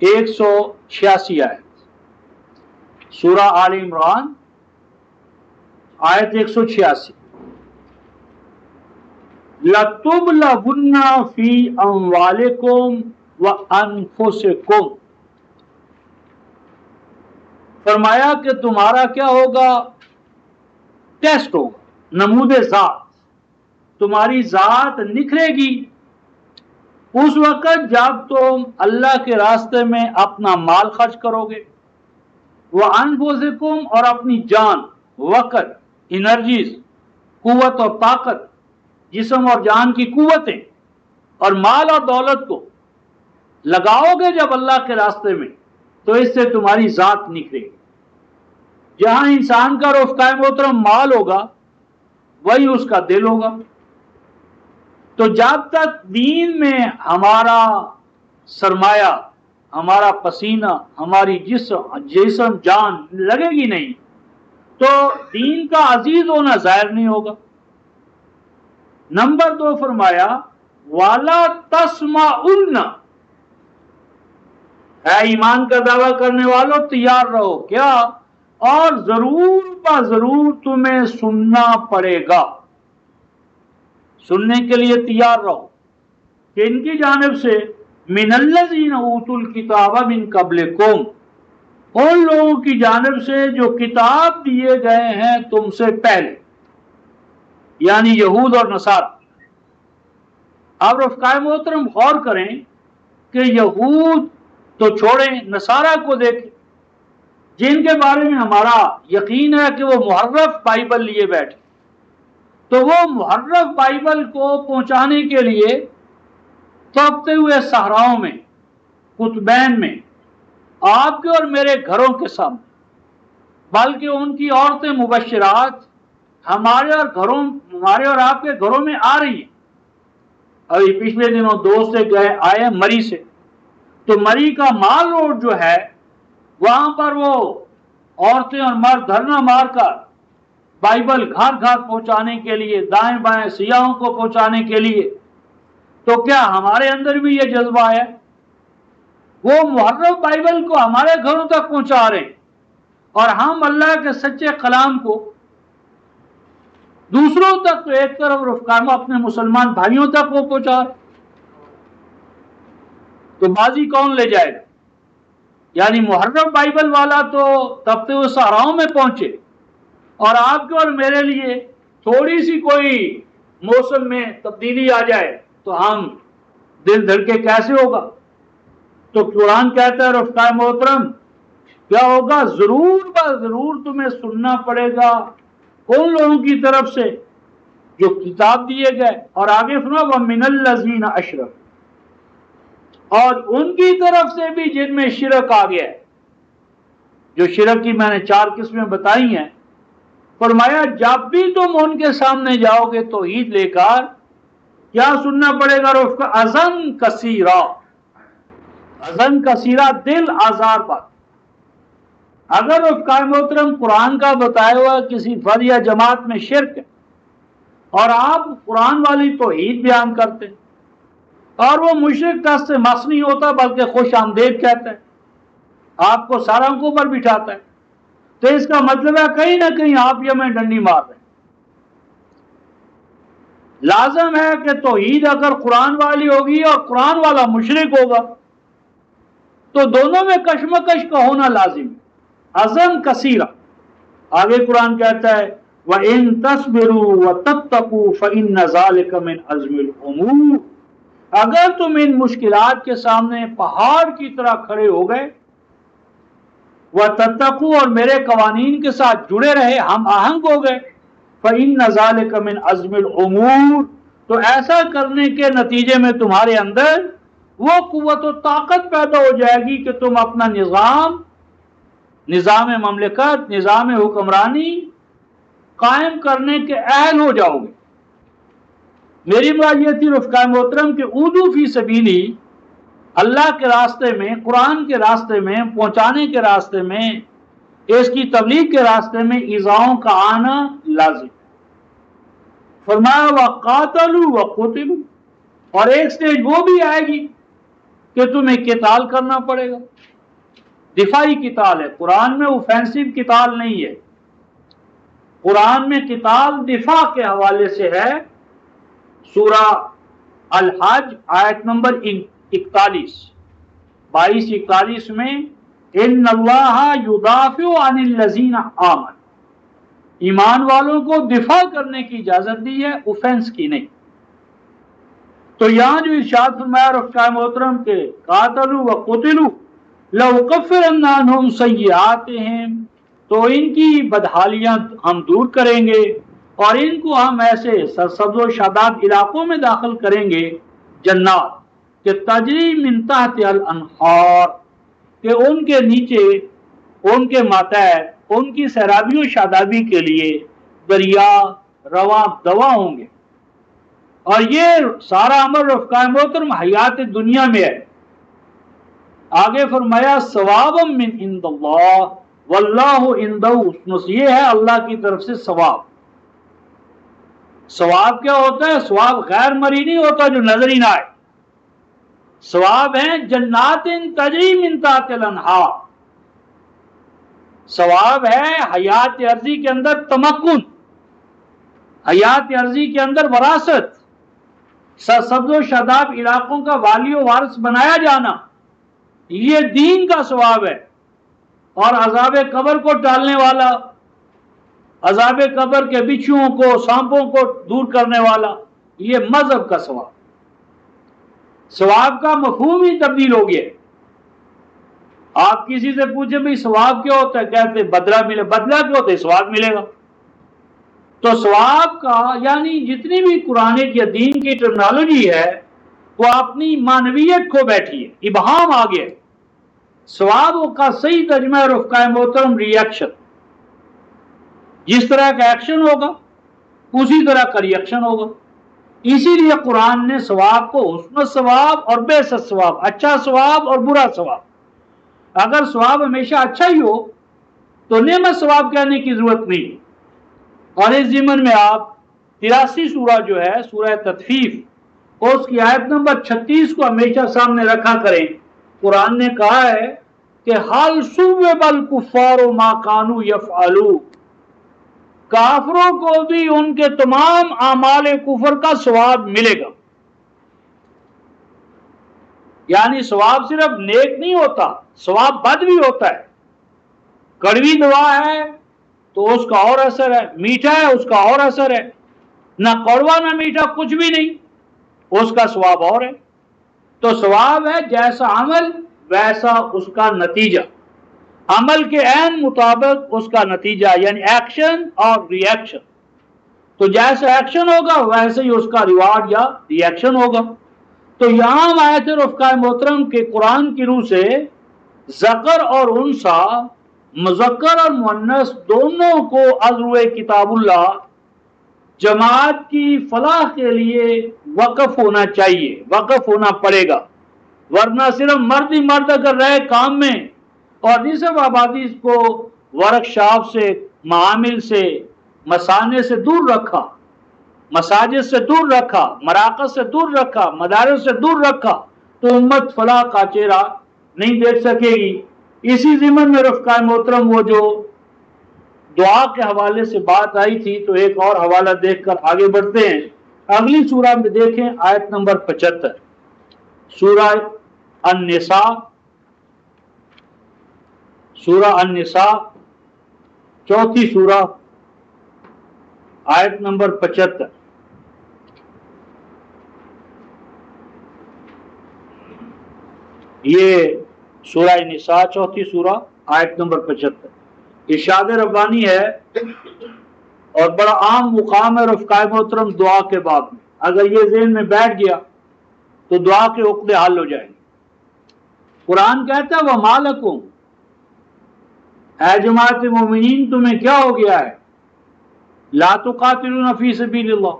186 آیت، سورہ آل عمران آیت 186. لَتُبْلَوُنَّ فِي أَمْوَالِكُمْ وَأَنفُسِكُمْ. فرمایا کہ تمہارا کیا ہوگا؟ ٹیسٹ ہوگا، نمود ذات، تمہاری ذات نکھرے گی اس وقت جب تم اللہ کے راستے میں اپنا مال خرچ کرو گے، وَأَنفُسِكُمْ اور اپنی جان، وقت، انرجیز، قوت اور طاقت، جسم اور جان کی قوتیں اور مال اور دولت کو لگاؤ گے جب اللہ کے راستے میں تو اس سے تمہاری ذات نکلے گی. جہاں انسان کا رفقائے محترم مال ہوگا وہی اس کا دل ہوگا. تو جب تک دین میں ہمارا سرمایہ، ہمارا پسینہ، ہماری جسم جان لگے گی نہیں تو دین کا عزیز ہونا ظاہر نہیں ہوگا. نمبر 2 فرمایا وَلَا تَسْمَعُنَّ، اے ایمان کا دعویٰ کرنے والوں تیار رہو، کیا؟ اور ضرور ضرور تمہیں سننا پڑے گا، سننے کے لیے تیار رہو کہ ان کی جانب سے من الذین اوتوا الکتاب من قبلکم، ان لوگوں کی جانب سے جو کتاب دیے گئے ہیں تم سے پہلے، یعنی یہود اور نصارہ. اب رفقائے محترم غور کریں کہ یہود تو چھوڑیں، نصارہ کو دیکھیں جن کے بارے میں ہمارا یقین ہے کہ وہ محرف بائبل لیے بیٹھے. تو وہ محرف بائبل کو پہنچانے کے لیے تپتے ہوئے صحراؤں میں، قطبین میں، آپ کے اور میرے گھروں کے سامنے، بلکہ ان کی عورتیں مبشرات ہمارے اور آپ کے گھروں میں آ رہی ہیں ابھی پچھلے دنوں دوست سے گئے آئے مری سے، تو مری کا مال روڈ جو ہے وہاں پر وہ عورتیں اور مرد دھرنا مار کر بائبل گھر گھر پہنچانے کے لیے، دائیں بائیں سیاحوں کو پہنچانے کے لیے، تو کیا ہمارے اندر بھی یہ جذبہ ہے؟ وہ محرف بائبل کو ہمارے گھروں تک پہنچا رہے ہیں اور ہم اللہ کے سچے کلام کو دوسروں تک تو ایک طرف رفقانوں اپنے مسلمان بھائیوں تک وہ پہنچا رہے، تو بازی کون لے جائے گا؟ یعنی محرف بائبل والا تو تبتے و صحراؤں میں پہنچے، اور آپ کے اور میرے لیے تھوڑی سی کوئی موسم میں تبدیلی آ جائے تو ہم دل دھڑکے کیسے ہوگا؟ تو قرآن کہتا ہے رفقائے محترم کیا ہوگا؟ ضرور ضرور تمہیں سننا پڑے گا ان لوگوں کی طرف سے جو کتاب دیے گئے، اور آگے سنا وَمِنَ الَّذِينَ أَشْرَكُوا، اور ان کی طرف سے بھی جن میں شرک آ گیا ہے، جو شرک کی میں نے 4 قسمیں بتائی ہیں، فرمایا جب بھی تم ان کے سامنے جاؤ گے توحید لے کر، کیا سننا پڑے گا رفق؟ اذن کثیرہ، اذن کثیرہ دل آزار بات۔ اگر رفقائے محترم قرآن کا بتایا ہوا کسی فرد یا جماعت میں شرک ہے اور آپ قرآن والی توحید بیان کرتے ہیں اور وہ مشرک دست سے مس نہیں ہوتا بلکہ خوش آمدید کہتا ہے، آپ کو ساروں کو اوپر بٹھاتا ہے، تو اس کا مطلب ہے کہیں نہ کہیں آپ یہ میں ڈنڈی مار رہے ہیں۔ لازم ہے کہ توحید اگر قرآن والی ہوگی اور قرآن والا مشرک ہوگا تو دونوں میں کشمکش کا ہونا لازم ہے۔ اذن کثیرہ، آگے قرآن کہتا ہے وَإِن تَصْبِرُوا وَتَتَّقُوا فَإِنَّ ذَلِكَ مِنْ عَزْمِ الْأُمُورِ، اگر تم ان مشکلات کے سامنے پہاڑ کی طرح کھڑے ہو گئے، وَتَتَّقُوا اور میرے قوانین کے ساتھ جڑے رہے، ہم آہنگ ہو گئے، فَإِنَّ ذَلِكَ مِنْ عَزْمِ الْأُمُورِ، تو ایسا کرنے کے نتیجے میں تمہارے اندر وہ قوت و طاقت پیدا ہو جائے گی کہ تم اپنا نظام مملکت، نظام حکمرانی قائم کرنے کے اہل ہو جاؤ گے۔ میری بات یہ تھی رفقائے محترم کہ اودو فی سبیلی، اللہ کے راستے میں، قرآن کے راستے میں پہنچانے کے راستے میں، اس کی تبلیغ کے راستے میں ایذاؤں کا آنا لازم۔ فرمایا وَقَاتَلُوا وَقُتِلُوا، اور ایک سٹیج وہ بھی آئے گی کہ تمہیں قتال کرنا پڑے گا، دفاعی قتال ہے، قرآن میں اوفینسو قتال نہیں ہے، قرآن میں قتال دفاع کے حوالے سے ہے۔ سورہ الحج آیت نمبر 22-41 میں ان اللہ یدافع عن الذین آمنوا، ایمان والوں کو دفاع کرنے کی اجازت دی ہے، اوفینس کی نہیں۔ تو یہاں جو ارشاد فرمایا رفقائے محترم کے قاتلوا وقتلوا لأکفرن عنہم سیئاتہم، تو ان کی بدحالیاں ہم دور کریں گے اور ان کو ہم ایسے سرسبز و شاداب علاقوں میں داخل کریں گے، جنات کہ تجری من تحت الانہار، کہ ان کے نیچے، ان کے ماتحت، ان کی سیرابی و شادابی کے لیے دریا رواں دوا ہوں گے۔ اور یہ سارا امر رفقائے محترم حیات دنیا میں ہے۔ آگے فرمایا ثوابا من عند اللہ واللہ عنده حسن، یہ ہے اللہ کی طرف سے ثواب۔ ثواب کیا ہوتا ہے؟ ثواب غیر مری نہیں ہوتا جو نظر ہی نہ آئے، ثواب ہیں جنات تجری من تحت الانہار، ثواب ہے حیات عرضی کے اندر تمکن، حیات عرضی کے اندر وراثت، سرسبز و شاداب علاقوں کا والی و وارث بنایا جانا، یہ دین کا ثواب ہے۔ اور عذاب قبر کو ٹالنے والا، عذاب قبر کے بچھوؤں کو، سانپوں کو دور کرنے والا، یہ مذہب کا ثواب۔ ثواب کا مفہوم ہی تبدیل ہو گیا۔ آپ کسی سے پوچھیں بھئی ثواب کیا ہوتا ہے، کہتے بدلہ ملے، بدلہ کیا ہوتا ہے؟ ثواب ملے گا۔ تو ثواب کا یعنی جتنی بھی قرآن کی دین کی ٹرمنالوجی ہے وہ اپنی معنویت کھو بیٹھی ہے، ابہام آ گیا۔ ثواب کا صحیح ترجمہ ہے رفقائے محترم ری ایکشن، جس طرح کا ایکشن ہوگا اسی طرح کا ری ایکشن ہوگا۔ اسی لیے قرآن نے ثواب کو حسن ثواب اور بیست ثواب، اچھا ثواب اور برا ثواب، اگر ثواب ہمیشہ اچھا ہی ہو تو نعمت ثواب کہنے کی ضرورت نہیں۔ اور اس ضمن میں آپ 83 سورہ جو ہے سورہ تطفیف، اس کی آیت نمبر 36 کو ہمیشہ سامنے رکھا کریں۔ قرآن نے کہا ہے کہ حل صوب الکفار ما کانوا یفعلون، کافروں کو بھی ان کے تمام اعمال کفر کا ثواب ملے گا۔ یعنی ثواب صرف نیک نہیں ہوتا، ثواب بد بھی ہوتا ہے۔ کڑوی دوا ہے تو اس کا اور اثر ہے، میٹھا ہے اس کا اور اثر ہے، نہ کڑوا نہ میٹھا کچھ بھی نہیں، اس کا ثواب اور ہے۔ تو ثواب ہے جیسا عمل ویسا اس کا نتیجہ، عمل کے عین مطابق اس کا نتیجہ، یعنی ایکشن اور ری ایکشن۔ تو جیسا ایکشن ہوگا ویسے ہی اس کا ریوارڈ یا ری ایکشن ہوگا۔ تو یہاں آیت رفقائے محترم کے قرآن کی روح سے ذکر اور انثی، مذکر اور مؤنث دونوں کو عضو کتاب اللہ جماعت کی فلاح کے لیے وقف ہونا چاہیے، وقف ہونا پڑے گا، ورنہ صرف مرد ہی مرد اگر رہے کام میں اور نصف آبادی کو ورک شاپ سے، معامل سے، مسانے سے دور رکھا، مساجد سے دور رکھا، مراکز سے دور رکھا، مدارس سے دور رکھا، تو امت فلاح کا چہرہ نہیں دیکھ سکے گی۔ اسی ضمن میں رفقائے محترم وہ جو دعا کے حوالے سے بات آئی تھی، تو ایک اور حوالہ دیکھ کر آگے بڑھتے ہیں۔ اگلی سورہ میں دیکھیں آیت نمبر 75، سورہ النساء، سورہ النساء چوتھی سورہ آیت نمبر 75۔ یہ سورہ نساء چوتھی سورہ آیت نمبر 75 ارشاد ربانی ہے اور بڑا عام مقام ہے رفقائے محترم دعا کے باب میں۔ اگر یہ ذہن میں بیٹھ گیا تو دعا کے عقدے حل ہو جائیں گے۔ قرآن کہتا ہے وَمَا لَكُمْ، اے جماعت مومنین تمہیں کیا ہو گیا ہے، لا تقاتلون فی سبیل اللہ،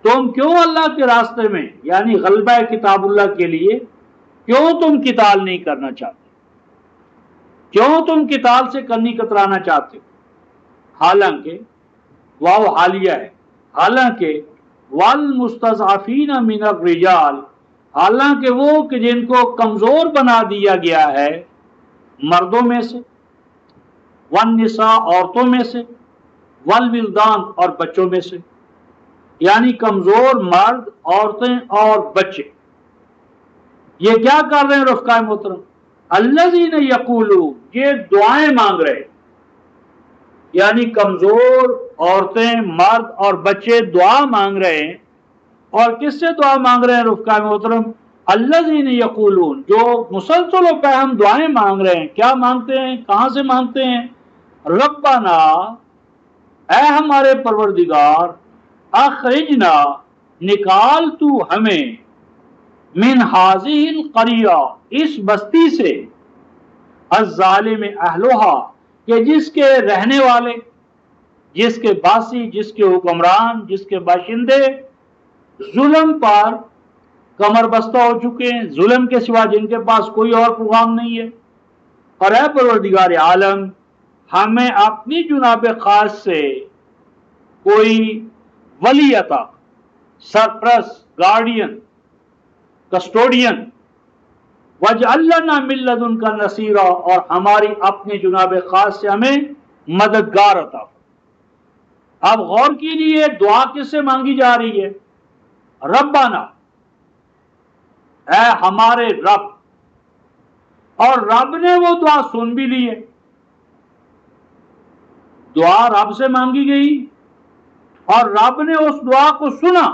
تم کیوں اللہ کے راستے میں یعنی غلبہ کتاب اللہ کے لیے کیوں تم قتال نہیں کرنا چاہتے، کیوں تم قتال سے کرنی کترانا چاہتے ہو؟ حالانکہ واو حالیہ ہے، حالانکہ والمستضعفین من الرجال، حالانکہ وہ کہ جن کو کمزور بنا دیا گیا ہے مردوں میں سے، والنساء عورتوں میں سے، والولدان اور بچوں میں سے، یعنی کمزور مرد، عورتیں اور بچے۔ یہ کیا کر رہے ہیں رفقائے محترم؟ الذین یقولون، یہ دعائیں مانگ رہے، یعنی کمزور عورتیں، مرد اور بچے دعا مانگ رہے ہیں۔ اور کس سے دعا مانگ رہے ہیں رفقائے محترم؟ الذین یقولون، جو مسلسل و پہم دعائیں مانگ رہے ہیں۔ کیا مانگتے ہیں؟ کہاں سے مانگتے ہیں؟ ربنا، اے ہمارے پروردگار، اخرجنا، نکال تو ہمیں، من ہذہ القریہ، اس بستی سے، الظالم اہلھا، کہ جس کے رہنے والے، جس کے باسی، جس کے حکمران، جس کے باشندے ظلم پر کمر بستہ ہو چکے ہیں، ظلم کے سوا جن کے پاس کوئی اور پیغام نہیں ہے۔ اور اے پروردگار عالم، ہمیں اپنی جناب خاص سے کوئی ولی عطا، سرپرست، گارڈین، کسٹوڈین، وَاجْعَلْ لَنَا مِن لَّدُنْكَ نَصِيرًا، اور ہماری اپنے جناب خاص سے ہمیں مددگار عطا۔ اب غور کیجیے دعا کس سے مانگی جا رہی ہے؟ ربنا، اے ہمارے رب، اور رب نے وہ دعا سن بھی لی ہے۔ دعا رب سے مانگی گئی اور رب نے اس دعا کو سنا،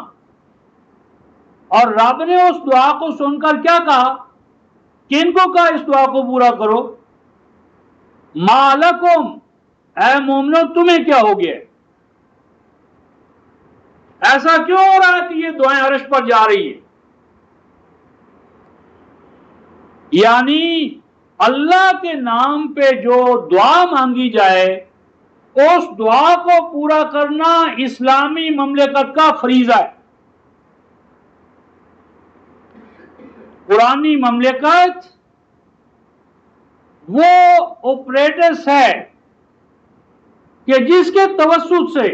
اور رب نے اس دعا کو سن کر کیا کہا؟ کن کو کہا اس دعا کو پورا کرو؟ ما لکم، اے مومنو تمہیں کیا ہو گیا؟ ایسا کیوں ہو رہا ہے کہ یہ دعائیں عرش پر جا رہی ہیں؟ یعنی اللہ کے نام پہ جو دعا مانگی جائے اس دعا کو پورا کرنا اسلامی مملکت کا فریضہ ہے۔ قرآنی مملکت وہ آپریٹرس ہے کہ جس کے توسط سے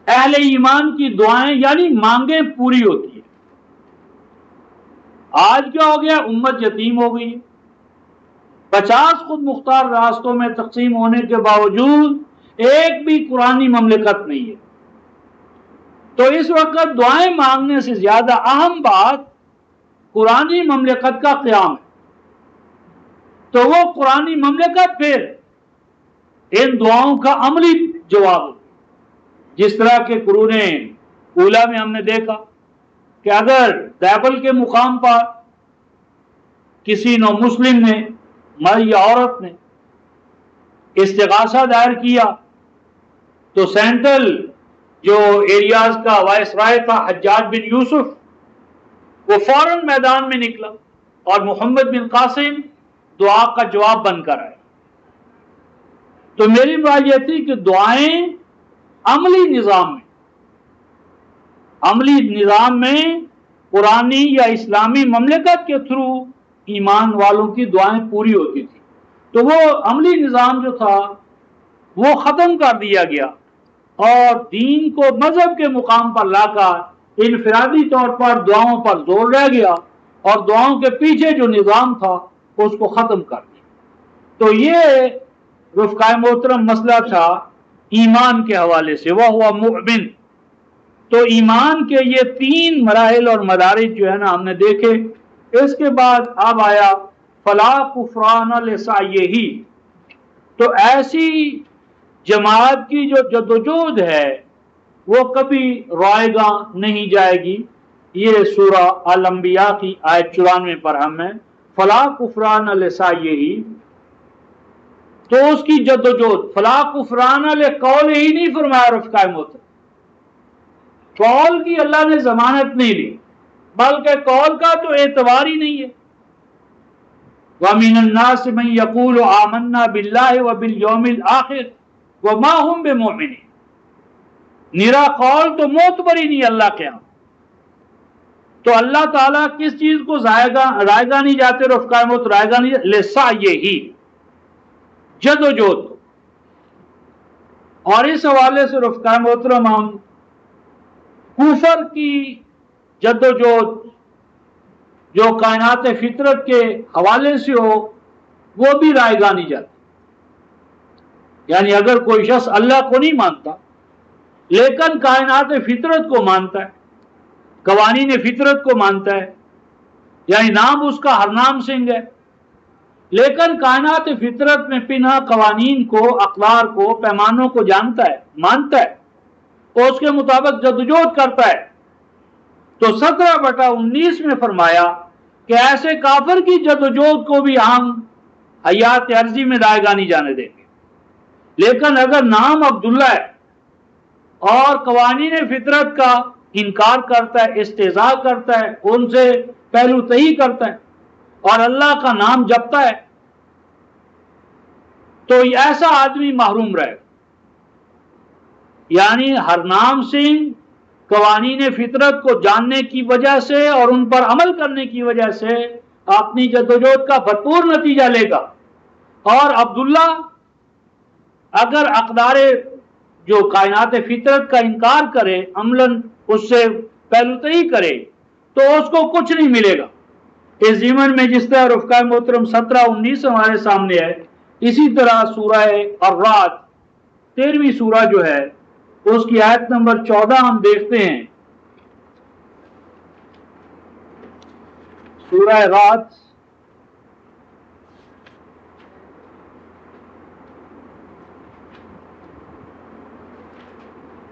اہل ایمان کی دعائیں یعنی مانگیں پوری ہوتی ہیں۔ آج کیا ہو گیا؟ امت یتیم ہو گئی، 50 خود مختار راستوں میں تقسیم ہونے کے باوجود ایک بھی قرآنی مملکت نہیں ہے۔ تو اس وقت دعائیں مانگنے سے زیادہ اہم بات قرآنی مملکت کا قیام ہے۔ تو وہ قرآنی مملکت پھر ان دعاؤں کا عملی جواب ہے، جس طرح کے قرون اولا میں ہم نے دیکھا کہ اگر دیبل کے مقام پر کسی نو مسلم نے، مرد یا عورت نے استغاثہ دائر کیا تو سینٹرل جو ایریاز کا وائسرائے تھا حجاج بن یوسف، وہ فوراً میدان میں نکلا اور محمد بن قاسم دعا کا جواب بن کر آئے۔ تو میری بات یہ تھی کہ دعائیں عملی نظام میں قرآنی یا اسلامی مملکت کے تھرو ایمان والوں کی دعائیں پوری ہوتی تھی۔ تو وہ عملی نظام جو تھا وہ ختم کر دیا گیا اور دین کو مذہب کے مقام پر لا کر انفرادی طور پر دعاؤں پر زور رہ گیا اور دعاؤں کے پیچھے جو نظام تھا اس کو ختم کر دیا۔ تو یہ رفقائے محترم مسئلہ تھا ایمان کے حوالے سے، وہ ہوا مؤمن۔ تو ایمان کے یہ 3 مراحل اور مدارج جو ہے نا ہم نے دیکھے۔ اس کے بعد اب آیا فلا کفران لسعیہ، تو ایسی جماعت کی جو جدوجہد ہے وہ کبھی رائے گاں نہیں جائے گی۔ یہ سورہ الانبیاء کی آیت 94 پر ہم ہیں، فلا کفران لسعیہ، تو اس کی جدوجہد، فلا کفران لقول ہی نہیں فرمایا رفقائے محترم، قول کی اللہ نے ضمانت نہیں لی، بلکہ قول کا تو اعتبار ہی نہیں ہے۔ وَمِنَ النَّاسِ مَن يَقُولُ آمَنَّا بِاللَّهِ وَبِالْيَوْمِ الْآخِرِ وَمَا هُمْ بِمُؤْمِنِينَ، نرا قول تو معتبر ہی نہیں اللہ کے ہاں۔ تو اللہ تعالیٰ کس چیز کو رائے گاں نہیں جاتے رفقائے محترم؟ رائے گاں نہیں لسعیہ، جدوجہد کو۔ اور اس حوالے سے رفقائے محترم ہم کفر کی جدوجہد جو کائنات فطرت کے حوالے سے ہو وہ بھی رائے گاں نہیں جاتی۔ یعنی اگر کوئی شخص اللہ کو نہیں مانتا لیکن کائنات فطرت کو مانتا ہے، قوانین فطرت کو مانتا ہے، یعنی نام اس کا ہرنام سنگھ ہے، لیکن کائنات فطرت میں پنہا قوانین کو، اقدار کو، پیمانوں کو جانتا ہے، مانتا ہے اور اس کے مطابق جدوجہد کرتا ہے، تو 17/19 میں فرمایا کہ ایسے کافر کی جدوجہد کو بھی ہم حیات عرضی میں رائے گاں نہیں جانے دیں گے۔ لیکن اگر نام عبداللہ ہے اور قوانین فطرت کا انکار کرتا ہے، استہزاء کرتا ہے، ان سے پہلو تہی کرتا ہے اور اللہ کا نام جپتا ہے، تو ایسا آدمی محروم رہے گا۔ یعنی ہرنام سنگھ قوانین فطرت کو جاننے کی وجہ سے اور ان پر عمل کرنے کی وجہ سے اپنی جدوجہد کا بھرپور نتیجہ لے گا، اور عبداللہ اگر اقدار جو کائنات فطرت کا انکار کرے، عملاً اس سے پہلو تہی کرے، تو اس کو کچھ نہیں ملے گا۔ اس ضمن میں جس طرح رفقائے محترم 17-19 ہمارے سامنے ہے، اسی طرح سورہ الرعد 13ویں سورہ جو ہے اس کی آیت نمبر 14 ہم دیکھتے ہیں۔ سورہ رعد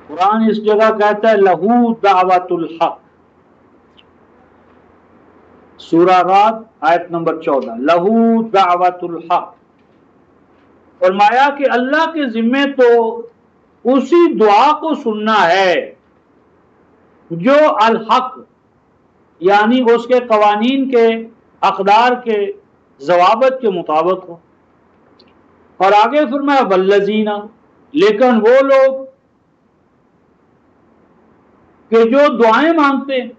قرآن اس جگہ کہتا ہے لہو دعوت الحق، سورہ رعد آیت نمبر 14، لہو دعوت الحق، فرمایا کہ اللہ کے ذمے تو اسی دعا کو سننا ہے جو الحق یعنی اس کے قوانین کے، اقدار کے، ضوابط کے مطابق ہو۔ اور آگے فرمایا والذین، لیکن وہ لوگ کہ جو دعائیں مانگتے ہیں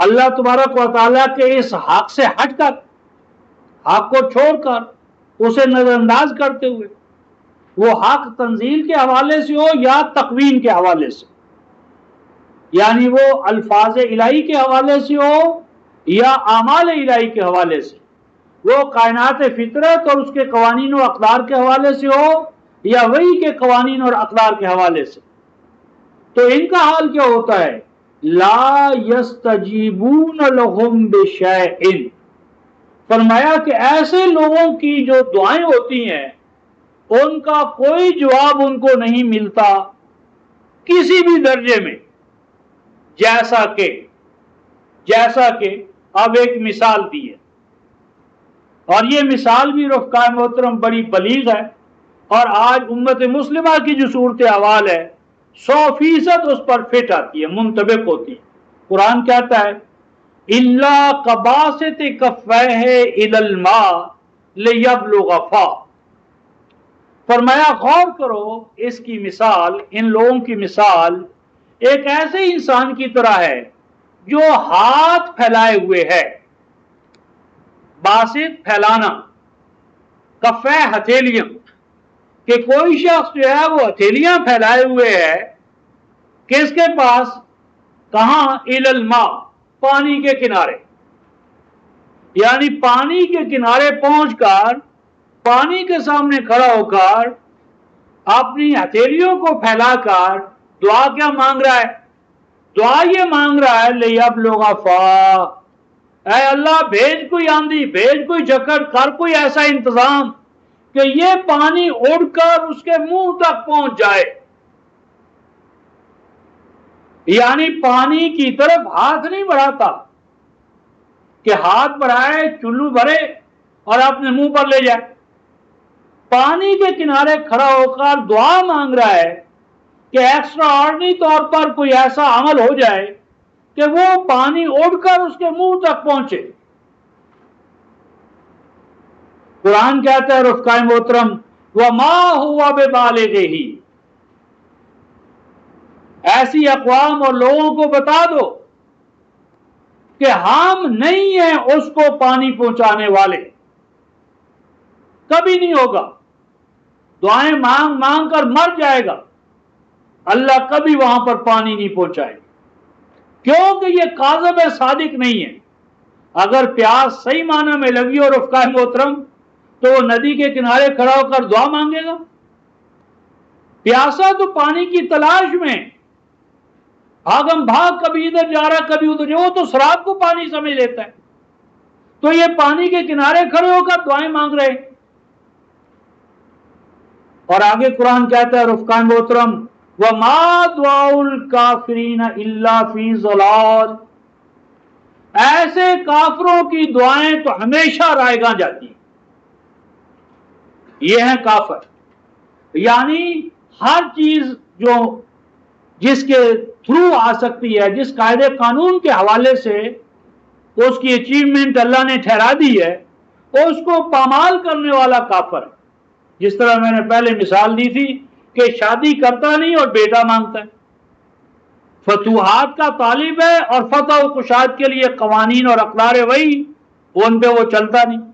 اللہ تبارک و تعالیٰ کے اس حق سے ہٹ کر، حق کو چھوڑ کر، اسے نظر انداز کرتے ہوئے، وہ حق تنزیل کے حوالے سے ہو یا تقویم کے حوالے سے، یعنی وہ الفاظ الہی کے حوالے سے ہو یا اعمال الہی کے حوالے سے، وہ کائنات فطرت اور اس کے قوانین و اقدار کے حوالے سے ہو یا وحی کے قوانین اور اقدار کے حوالے سے، تو ان کا حال کیا ہوتا ہے؟ لا یستجیبون لہم بشیء، فرمایا کہ ایسے لوگوں کی جو دعائیں ہوتی ہیں ان کا کوئی جواب ان کو نہیں ملتا کسی بھی درجے میں، جیسا کہ اب ایک مثال دی ہے، اور یہ مثال بھی رفقاء محترم بڑی بلیغ ہے، اور آج امت مسلمہ کی جو صورت حوال ہے 100% اس پر فٹ آتی ہے، منطبق ہوتی ہے۔ قرآن کہتا ہے اِلَّا قَبَاسِطِ كَفَّيْهِ إِلَى الْمَاءِ لِيَبْلُغَ فَاهُ، فرمایا غور کرو اس کی مثال، ان لوگوں کی مثال ایک ایسے انسان کی طرح ہے جو ہاتھ پھیلائے ہوئے ہے، باسط پھیلانا، کفے ہتھیلیاں، کہ کوئی شخص جو ہے وہ ہتھیلیاں پھیلائے ہوئے ہے کس کے پاس؟ کہاں؟ الی الماء، پانی کے کنارے، یعنی پانی کے کنارے پہنچ کر، پانی کے سامنے کھڑا ہو کر اپنی ہتھیلیوں کو پھیلا کر دعا کیا مانگ رہا ہے؟ دعا یہ مانگ رہا ہے لیبلغ فاہ، اے اللہ بھیج کوئی آندھی، بھیج کوئی جھکڑ، کر کوئی ایسا انتظام کہ یہ پانی اڑ کر اس کے منہ تک پہنچ جائے، یعنی پانی کی طرف ہاتھ نہیں بڑھاتا کہ ہاتھ بڑھائے چلو بھرے اور اپنے منہ پر لے جائے، پانی کے کنارے کھڑا ہو کر دعا مانگ رہا ہے کہ ایکسٹرا آرڈنری طور پر کوئی ایسا عمل ہو جائے کہ وہ پانی اڑ کر اس کے منہ تک پہنچے۔ قرآن کہتا ہے رفقاء محترم وَمَا هُوَ بِبَالِغِهِ، ایسی اقوام اور لوگوں کو بتا دو کہ ہم نہیں ہیں اس کو پانی پہنچانے والے، کبھی نہیں ہوگا، دعائیں مانگ مانگ کر مر جائے گا، اللہ کبھی وہاں پر پانی نہیں پہنچائے، کیونکہ یہ کاذب ہے، صادق نہیں ہے۔ اگر پیاس صحیح معنی میں لگی اور رفقاء محترم تو وہ ندی کے کنارے کھڑا ہو کر دعا مانگے گا؟ پیاسا تو پانی کی تلاش میں بھاگم بھاگ، کبھی ادھر جا رہا کبھی ادھر، وہ تو شراب کو پانی سمجھ لیتا ہے، تو یہ پانی کے کنارے کھڑے ہو کر دعائیں مانگ رہے۔ اور آگے قرآن کہتا ہے رفقاء محترم وَمَا دُعَاءُ الْكَافِرِينَ إِلَّا فِي ضَلَالٍ، ایسے کافروں کی دعائیں تو ہمیشہ رائے گاں جاتی ہیں، یہ ہیں کافر، یعنی ہر چیز جو جس کے تھرو آ سکتی ہے، جس قاعدے قانون کے حوالے سے اس کی اچیومنٹ اللہ نے ٹھہرا دی ہے، اس کو پامال کرنے والا کافر ہے۔ جس طرح میں نے پہلے مثال دی تھی کہ شادی کرتا نہیں اور بیٹا مانگتا ہے، فتوحات کا طالب ہے اور فتح و کشاد کے لیے قوانین اور اقدار وحی ان پہ وہ چلتا نہیں۔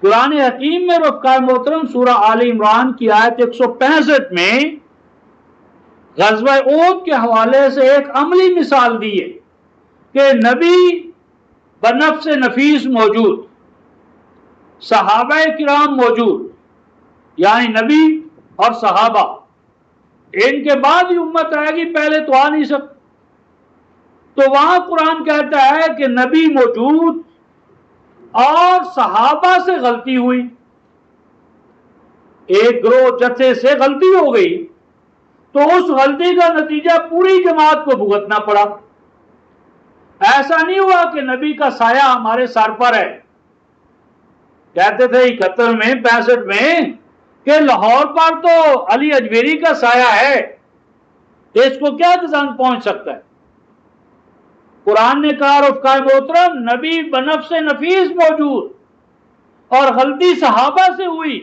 قرآن حکیم میں رفقاء محترم سورہ آل عمران کی آیت 165 میں غزوہ احد کے حوالے سے ایک عملی مثال دی ہے کہ نبی بنفس نفیس موجود، صحابہ کرام موجود، یعنی نبی اور صحابہ، ان کے بعد ہی امت آئے گی، پہلے تو آ نہیں سکتی، تو وہاں قرآن کہتا ہے کہ نبی موجود اور صحابہ سے غلطی ہوئی، ایک گروہ جتھے سے غلطی ہو گئی تو اس غلطی کا نتیجہ پوری جماعت کو بھگتنا پڑا۔ ایسا نہیں ہوا کہ نبی کا سایہ ہمارے سر پر ہے، کہتے تھے 71 میں 65 میں کہ لاہور پر تو علی اجمیری کا سایہ ہے، اس کو کیا نقصان پہنچ سکتا ہے؟ قرآن نے کہا رفقاء محترم نبی بنفس نفیس موجود اور غلطی صحابہ سے ہوئی،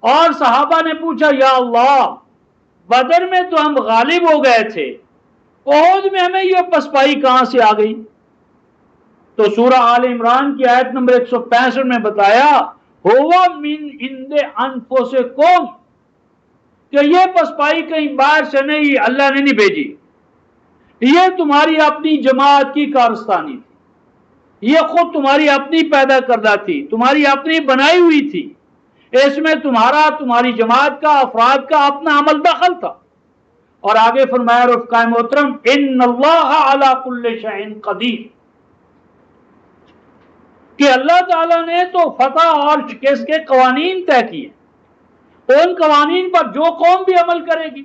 اور صحابہ نے پوچھا یا اللہ بدر میں تو ہم غالب ہو گئے تھے، احد میں ہمیں یہ پسپائی کہاں سے آ گئی؟ تو سورہ آل عمران کی آیت نمبر 165 میں بتایا ہوا من عند انفسکم کہ یہ پسپائی کہیں باہر سے نہیں، اللہ نے نہیں بھیجی، یہ تمہاری اپنی جماعت کی کارستانی تھی، یہ خود تمہاری اپنی پیدا کردہ تھی، تمہاری اپنی بنائی ہوئی تھی، اس میں تمہاری جماعت کا، افراد کا اپنا عمل دخل تھا۔ اور آگے فرمایا رفقائے محترم ان اللہ علی کل شیء قدیر، کہ اللہ تعالیٰ نے تو فتح اور شکست کے قوانین طے کیے، ان قوانین پر جو قوم بھی عمل کرے گی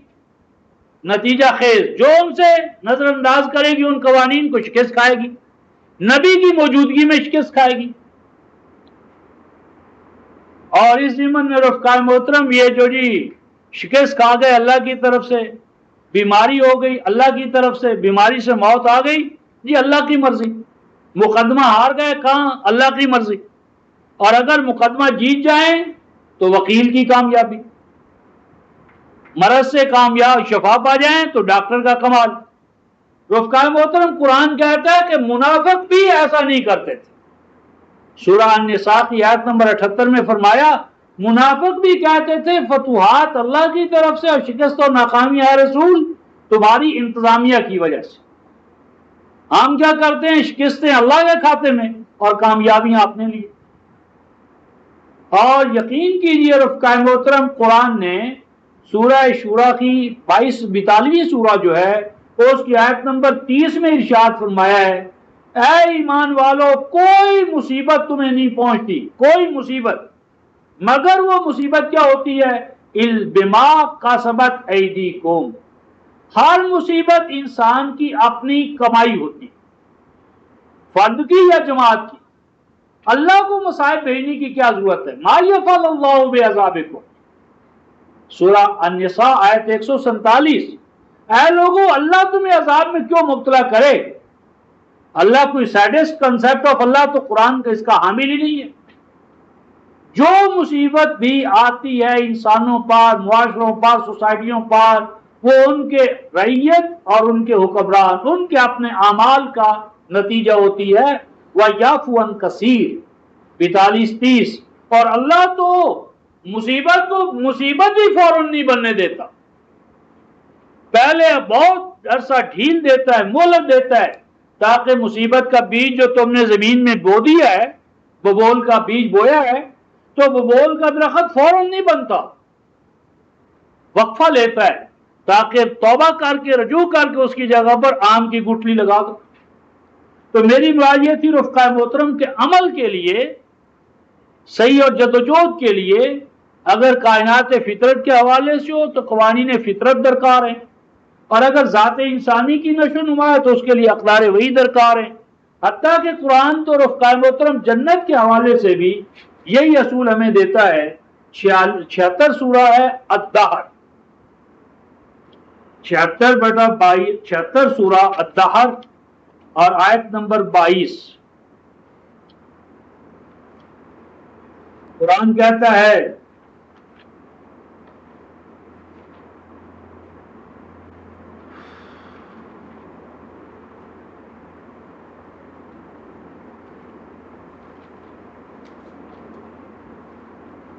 نتیجہ خیز، جو ان سے نظر انداز کرے گی ان قوانین کو شکست کھائے گی، نبی کی موجودگی میں شکست کھائے گی۔ اور اس ضمن میں رفقائے محترم یہ جو جی شکست کھا گئے اللہ کی طرف سے، بیماری ہو گئی اللہ کی طرف سے، بیماری سے موت آ گئی جی اللہ کی مرضی، مقدمہ ہار گئے کہاں اللہ کی مرضی، اور اگر مقدمہ جیت جائیں تو وکیل کی کامیابی، مرض سے کامیاب شفا پا جائیں تو ڈاکٹر کا کمال۔ رفقائے محترم قرآن کہتا ہے کہ منافق بھی ایسا نہیں کرتے تھے۔ سورہ النساء کی آیت نمبر 78 میں فرمایا منافق بھی کہتے تھے فتوحات اللہ کی طرف سے اور شکست اور ناکامی ہے رسول تمہاری انتظامیہ کی وجہ سے۔ ہم کیا کرتے ہیں؟ شکستیں اللہ کے کھاتے میں اور کامیابیاں اپنے لیے۔ اور یقین کیجئے رفقائے محترم قرآن نے سورہ شورا کی 42ویں سورہ جو ہے اس کی آیت نمبر 30 میں ارشاد فرمایا ہے اے ایمان والو کوئی مصیبت تمہیں نہیں پہنچتی، کوئی مصیبت، مگر وہ مصیبت کیا ہوتی ہے؟ بما کسبت ایدیکم، ہر مصیبت انسان کی اپنی کمائی ہوتی، فرد کی یا جماعت کی۔ اللہ کو مصائب بھیجنے کی کیا ضرورت ہے؟ ما یفعل اللہ بعذابکم، سورہ النساء آیت 147۔ اے لوگو اللہ تمہیں عذاب میں کیوں مبتلا کرے؟ اللہ کوئی سیڈسٹ کنسپٹ آف اللہ تو قرآن کا اس کا حامل ہی نہیں ہے۔ جو مصیبت بھی آتی ہے انسانوں پر، معاشروں پر، سوسائٹیوں پر، وہ ان کے رعیت اور ان کے حکمران، ان کے اپنے اعمال کا نتیجہ ہوتی ہے۔ وَيَعْفُو عَنْ كَثِيرٍ 42-30۔ اور اللہ تو مصیبت کو مصیبت بھی فوراً نہیں بننے دیتا، پہلے بہت عرصہ ڈھیل دیتا ہے، مہلت دیتا ہے، تاکہ مصیبت کا بیج جو تم نے زمین میں بو دیا ہے، ببول کا بیج بویا ہے، تو ببول کا درخت فوراً نہیں بنتا، وقفہ لیتا ہے تاکہ توبہ کر کے رجوع کر کے اس کی جگہ پر آم کی گٹھلی لگا دو۔ تو میری مراد یہ تھی رفقائے محترم کے عمل کے لیے، صحیح اور جدوجہد کے لیے اگر کائنات فطرت کے حوالے سے ہو تو قوانین فطرت درکار ہیں، اور اگر ذات انسانی کی نشو و نما ہے تو اس کے لیے اقدار وحی درکار ہیں۔ حتیٰ کہ قرآن تو رفقائے محترم جنت کے حوالے سے بھی یہی اصول ہمیں دیتا ہے۔ 76 سورہ ہے الدہر، 76 سورہ الدہر اور آیت نمبر 22، قرآن کہتا ہے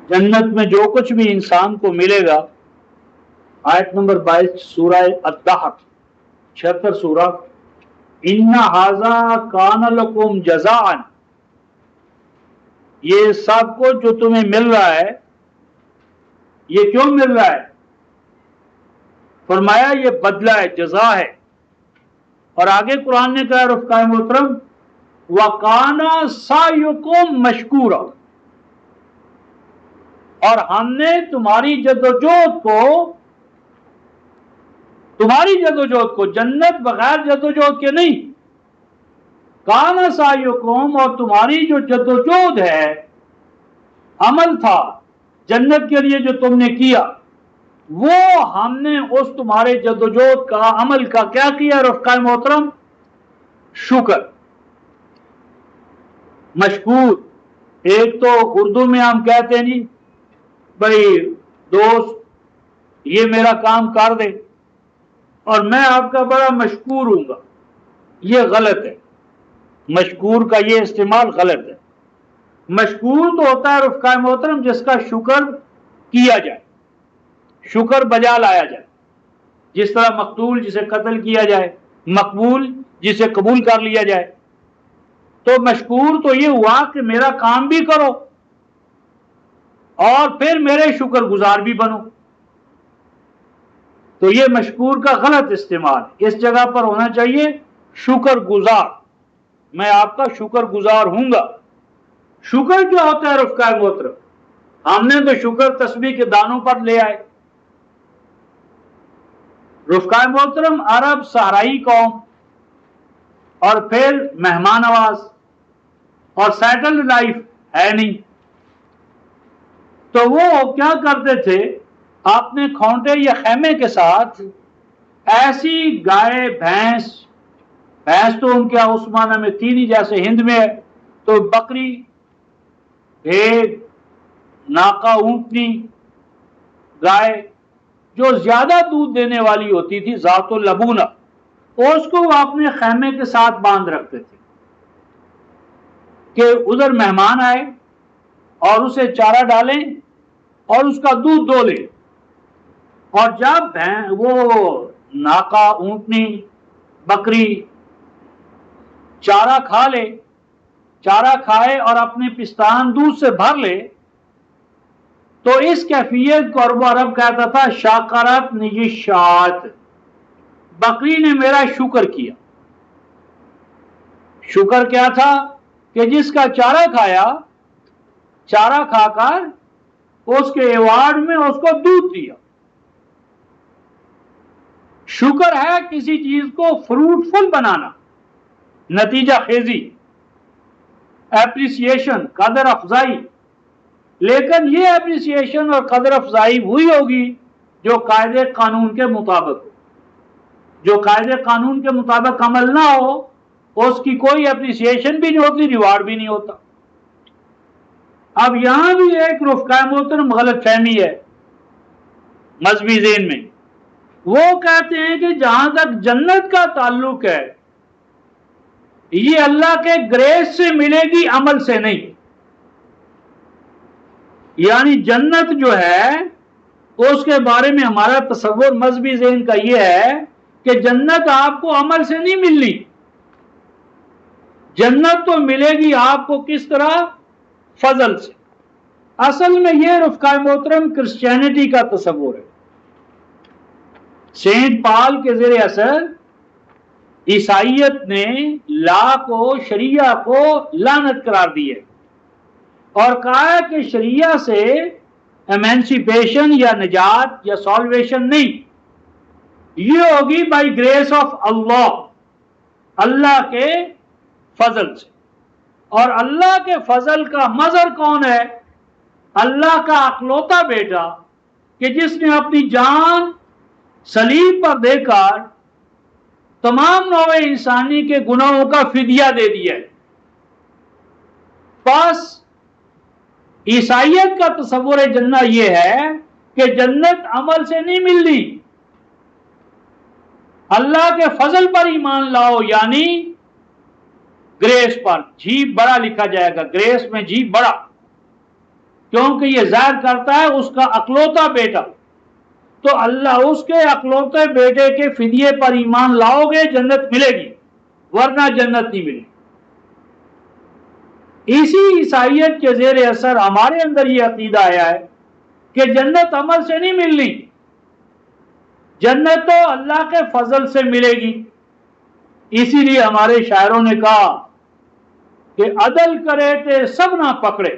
جنت میں جو کچھ بھی انسان کو ملے گا، آیت نمبر 22 سورہ الدہر 76 سورہ، ان ھذا کان لکم جزاء، یہ سب کچھ جو تمہیں مل رہا ہے یہ کیوں مل رہا ہے؟ فرمایا یہ بدلہ ہے، جزا ہے۔ اور آگے قرآن نے کہا رفقائے محترم وَقَانَ سَعْيُكُمْ مَشْكُورًا، اور ہم نے تمہاری جدوجہد کو جنت بغیر جدوجہد کے نہیں، کانا سعیکم، اور تمہاری جو جدوجہد ہے، عمل تھا جنت کے لیے جو تم نے کیا، وہ ہم نے اس تمہارے جدوجہد کا، عمل کا کیا کیا رفقائے محترم؟ شکر، مشکور۔ ایک تو اردو میں ہم کہتے ہیں جی بھائی دوست یہ میرا کام کر دے، اور میں آپ کا بڑا مشکور ہوں گا، یہ غلط ہے. مشکور کا یہ استعمال غلط ہے. مشکور تو ہوتا ہے رفقائے محترم جس کا شکر کیا جائے، شکر بجا لایا جائے. جس طرح مقتول جسے قتل کیا جائے، مقبول جسے قبول کر لیا جائے. تو مشکور تو یہ ہوا کہ میرا کام بھی کرو اور پھر میرے شکر گزار بھی بنو. تو یہ مشکور کا غلط استعمال. اس جگہ پر ہونا چاہیے شکر گزار، میں آپ کا شکر گزار ہوں گا. شکر کیا ہوتا ہے رفقائے محترم؟ ہم نے تو شکر تسبیح کے دانوں پر لے آئے. رفقائے محترم عرب صحرائی قوم اور پھر مہمان نواز اور سیٹلڈ لائف ہے نہیں، تو وہ کیا کرتے تھے اپنے کھونٹے یا خیمے کے ساتھ ایسی گائے بھینس تو ان کے اس معنی میں تین ہی جیسے ہند میں ہے، تو بکری، بھیڑ، ناکا، اونٹنی، گائے جو زیادہ دودھ دینے والی ہوتی تھی، ذات اللبونہ، اس کو وہ اپنے خیمے کے ساتھ باندھ رکھتے تھے کہ ادھر مہمان آئے اور اسے چارہ ڈالیں اور اس کا دودھ دو لیں. اور جب وہ ناکا، اونٹنی، بکری چارہ کھا لے، چارہ کھائے اور اپنے پستان دودھ سے بھر لے، تو اس کیفیت کو عرب عرب کہتا تھا شاکرت نجشات، بکری نے میرا شکر کیا. شکر کیا تھا کہ جس کا چارہ کھایا، چارہ کھا کر اس کے ایوارڈ میں اس کو دودھ دیا. شکر ہے کسی چیز کو فروٹفل بنانا، نتیجہ خیزی، اپریسیشن، قدر افزائی. لیکن یہ اپریسیشن اور قدر افزائی وہی ہوگی جو قاعدے قانون کے مطابق ہو. جو قاعدے قانون کے مطابق عمل نہ ہو اس کی کوئی اپریسیشن بھی نہیں ہوتی، ریوارڈ بھی نہیں ہوتا. اب یہاں بھی ایک رفقائے محترم غلط فہمی ہے مذہبی ذہن میں. وہ کہتے ہیں کہ جہاں تک جنت کا تعلق ہے یہ اللہ کے گریس سے ملے گی، عمل سے نہیں. یعنی جنت جو ہے اس کے بارے میں ہمارا تصور مذہبی ذہن کا یہ ہے کہ جنت آپ کو عمل سے نہیں ملنی. جنت تو ملے گی آپ کو کس طرح؟ فضل سے. اصل میں یہ رفقائے محترم کرسچینٹی کا تصور ہے. سینٹ پال کے زیر اثر عیسائیت نے لا کو، شریعہ کو لعنت قرار دی ہے اور کہا کہ شریعہ سے ایمینسیپیشن یا نجات یا سالویشن نہیں، یہ ہوگی بائی گریس آف اللہ، اللہ کے فضل سے. اور اللہ کے فضل کا مظہر کون ہے؟ اللہ کا اکلوتا بیٹا کہ جس نے اپنی جان صلیب پر دے کر تمام نوع انسانی کے گناہوں کا فدیہ دے دیا ہے. بس عیسائیت کا تصور جنت یہ ہے کہ جنت عمل سے نہیں ملنی، اللہ کے فضل پر ایمان لاؤ، یعنی گریس پر. جی بڑا لکھا جائے گا، گریس میں جی بڑا، کیونکہ یہ ظاہر کرتا ہے اس کا اکلوتا بیٹا. تو اللہ اس کے اکلوتے بیٹے کے فدیے پر ایمان لاؤ گے جنت ملے گی، ورنہ جنت نہیں ملے گی. اسی عیسائیت کے زیر اثر ہمارے اندر یہ عقیدہ آیا ہے کہ جنت عمل سے نہیں ملنی، جنت تو اللہ کے فضل سے ملے گی. اسی لیے ہمارے شاعروں نے کہا کہ عدل کرے تے سب نہ پکڑے.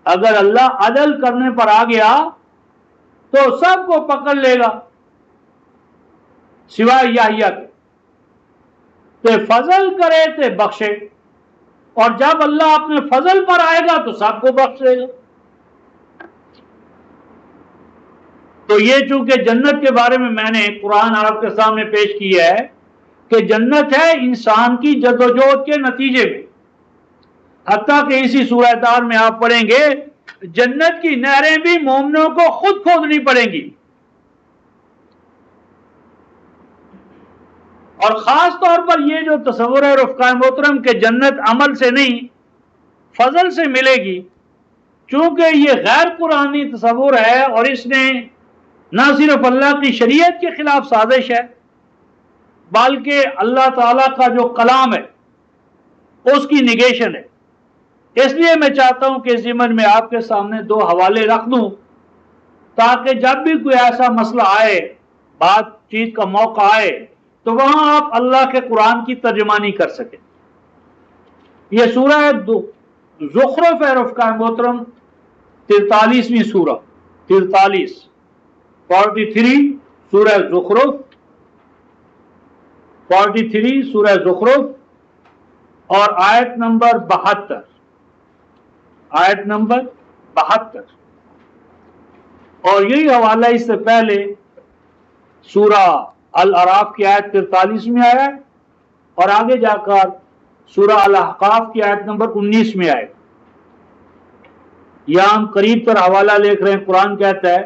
اگر اللہ عدل کرنے پر آ گیا تو سب کو پکڑ لے گا سوائے یحییٰ کے. تے فضل کرے تے بخشے، اور جب اللہ اپنے فضل پر آئے گا تو سب کو بخش دے گا. تو یہ چونکہ جنت کے بارے میں نے قرآن آپ کے سامنے پیش کی ہے کہ جنت ہے انسان کی جدوجہد کے نتیجے میں. حتیٰ کہ اسی سورہ دار میں آپ پڑھیں گے جنت کی نہریں بھی مومنوں کو خود کھودنی پڑیں گی. اور خاص طور پر یہ جو تصور ہے رفقائے محترم کہ جنت عمل سے نہیں فضل سے ملے گی، چونکہ یہ غیر قرآنی تصور ہے اور اس نے نہ صرف اللہ کی شریعت کے خلاف سازش ہے بلکہ اللہ تعالیٰ کا جو کلام ہے اس کی نگیشن ہے۔ اس لیے میں چاہتا ہوں کہ اس ضمن میں آپ کے سامنے دو حوالے رکھ دوں تاکہ جب بھی کوئی ایسا مسئلہ آئے، بات چیت کا موقع آئے، تو وہاں آپ اللہ کے قرآن کی ترجمانی کر سکیں۔ یہ سورہ زخرف ہے رفقائے محترم، 43ویں سورہ، 43 سورہ زخرف، 43 سورہ زخرف اور آیت نمبر 72، آیت نمبر 72، اور یہی حوالہ اس سے پہلے سورہ الاعراف کی آیت 43 میں آیا ہے اور آگے جا کر سورہ الاحقاف کی آیت نمبر 19 میں آئے۔ یہاں ہم قریب تر حوالہ لکھ رہے ہیں، قرآن کہتا ہے